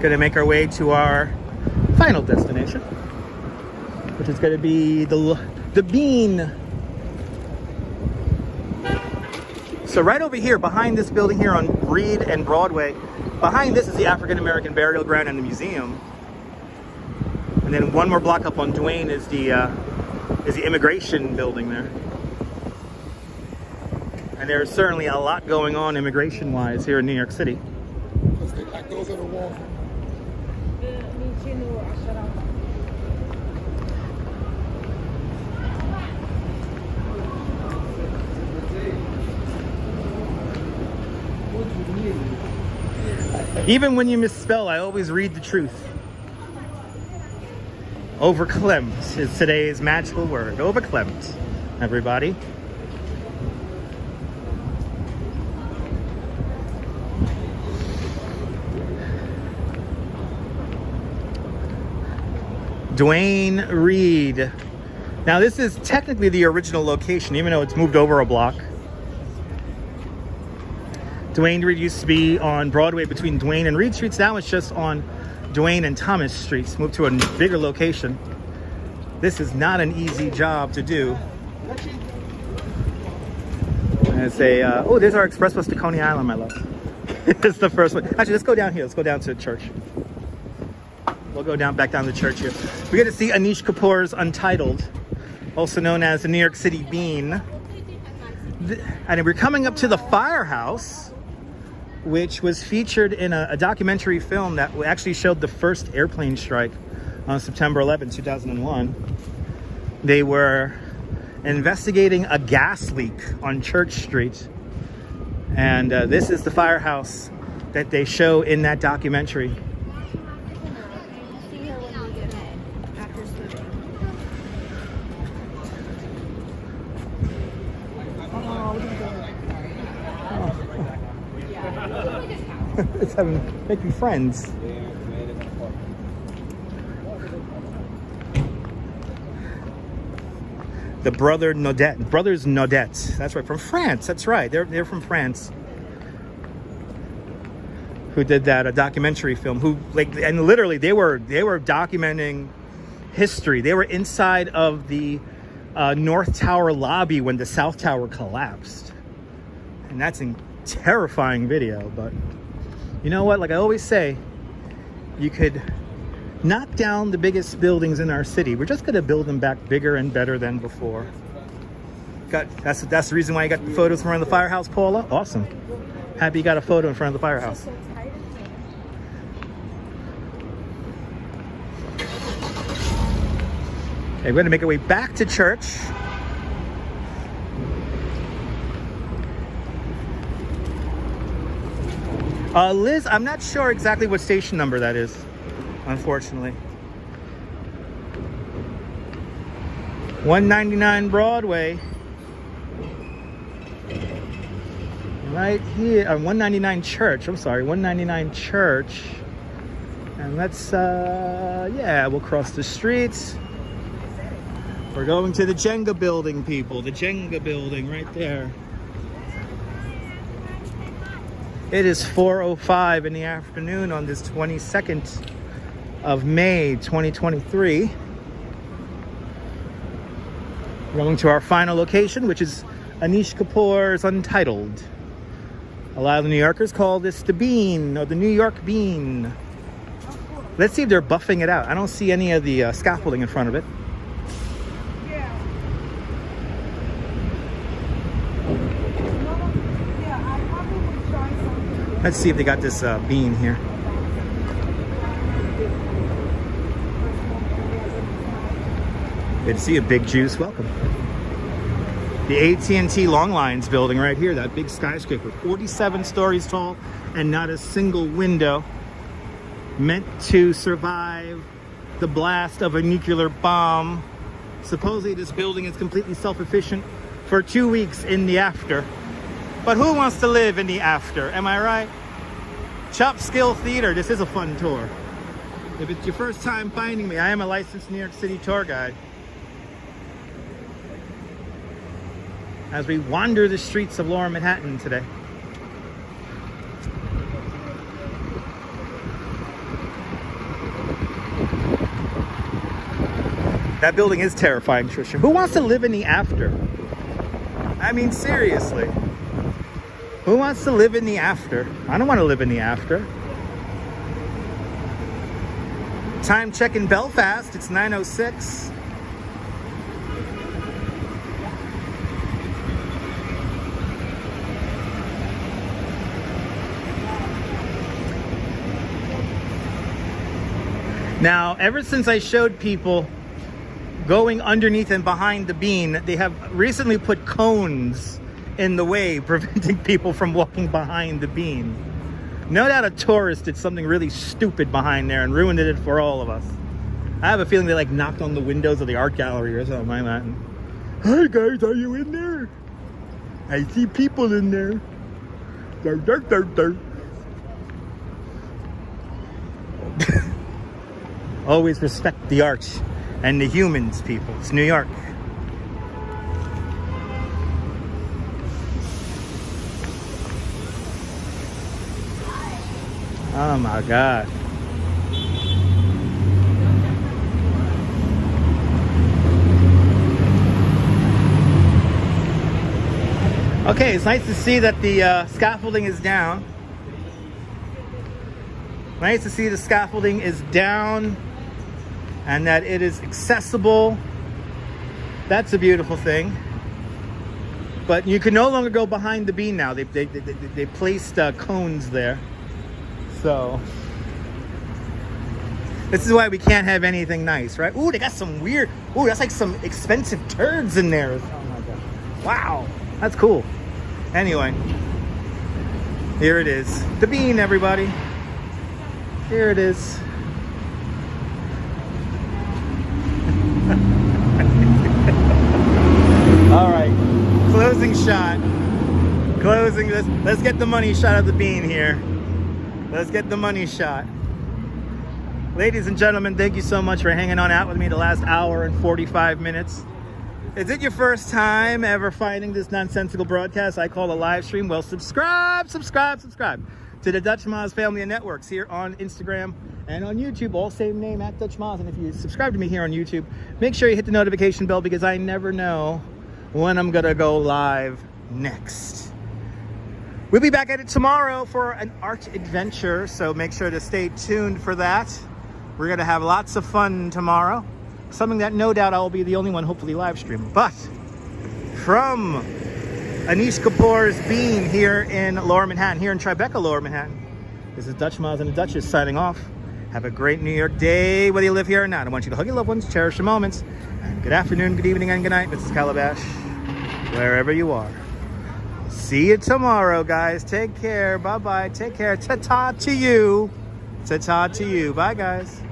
Gonna make our way to our final destination, which is going to be the Bean. So right over here, behind this building here on Reed and Broadway, behind this is the African American Burial Ground and the museum. And then one more block up on Duane is the immigration building there. And there's certainly a lot going on immigration-wise here in New York City. Let's get back those on the wall. Even when you misspell, I always read the truth. Overklempt is today's magical word. Overklempt, everybody. Duane Reade. Now this is technically the original location, even though it's moved over a block. Duane Reade used to be on Broadway between Duane and Reed Streets. Now it's just on Duane and Thomas Streets. Moved to a bigger location. This is not an easy job to do. And say, oh, there's our express bus to Coney Island, my love. It's the first one. Actually, let's go down here. Let's go down to church. We'll go back down to church here. We get to see Anish Kapoor's Untitled, also known as the New York City Bean. And we're coming up to the firehouse, which was featured in a documentary film that actually showed the first airplane strike on September 11, 2001. They were investigating a gas leak on Church Street. And this is the firehouse that they show in that documentary. It's making friends. The brothers Naudet. That's right, from France. That's right. They're from France. Who did that? A documentary film. And literally they were documenting history. They were inside of the North Tower lobby when the South Tower collapsed, and that's a terrifying video. But you know what? Like I always say, you could knock down the biggest buildings in our city. We're just going to build them back bigger and better than before. That's the reason why you got the photos in front of the firehouse, Paula. Awesome. Happy you got a photo in front of the firehouse. Okay, we're going to make our way back to church. Liz, I'm not sure exactly what station number that is, unfortunately. 199 Broadway. Right here, 199 Church. I'm sorry, 199 Church. And let's, yeah, we'll cross the streets. We're going to the Jenga building, people. The Jenga building right there. It is 4:05 in the afternoon on this 22nd of May, 2023. We're going to our final location, which is Anish Kapoor's Untitled. A lot of the New Yorkers call this the Bean, or the New York Bean. Let's see if they're buffing it out. I don't see any of the scaffolding in front of it. Let's see if they got this bean here. Good to see you, Big Juice. Welcome. The AT&T Long Lines building right here, that big skyscraper, 47 stories tall and not a single window. Meant to survive the blast of a nuclear bomb. Supposedly this building is completely self-efficient for 2 weeks in the after. But who wants to live in the after? Am I right? Chop Skill Theater. This is a fun tour. If it's your first time finding me, I am a licensed New York City tour guide. As we wander the streets of Lower Manhattan today. That building is terrifying, Trisha. Who wants to live in the after? I mean, seriously. Who wants to live in the after? I don't want to live in the after. Time check in Belfast. It's 9:06. Now, ever since I showed people going underneath and behind the bean, they have recently put cones in the way, preventing people from walking behind the bean. No doubt a tourist did something really stupid behind there and ruined it for all of us. I have a feeling they like knocked on the windows of the art gallery or something like that. Hi guys, are you in there? I see people in there. Dirt, dirt, dirt, dirt. Always respect the art and the humans, people. It's New York. Oh my God. Okay, it's nice to see that the scaffolding is down. Nice to see the scaffolding is down and that it is accessible. That's a beautiful thing. But you can no longer go behind the bean now. They placed cones there. So this is why we can't have anything nice, right? Ooh, they got some weird. Ooh, that's like some expensive turds in there. Oh my God. Wow, that's cool. Anyway, Here it is. The bean, everybody. Here it is. All right. Closing shot. Closing this. Let's get the money shot of the bean here. Let's get the money shot. Ladies and gentlemen, thank you so much for hanging on out with me the last hour and 45 minutes. Is it your first time ever finding this nonsensical broadcast I call a live stream? Well, subscribe to the Dutch Moz family of networks here on Instagram and on YouTube, all same name, at Dutch Moz. And if you subscribe to me here on YouTube, make sure you hit the notification bell because I never know when I'm gonna go live next. We'll be back at it tomorrow for an art adventure, so make sure to stay tuned for that. We're gonna have lots of fun tomorrow. Something that no doubt I will be the only one hopefully live stream. But from Anish Kapoor's Bean here in Lower Manhattan, here in Tribeca, Lower Manhattan, this is Dutch Moz and the Dutchess signing off. Have a great New York day, whether you live here or not. I want you to hug your loved ones, cherish your moments. And good afternoon, good evening, and good night, Mrs. Calabash, wherever you are. See you tomorrow, guys. Take care. Bye-bye. Take care. Ta-ta to you. Ta-ta to you. Bye, guys.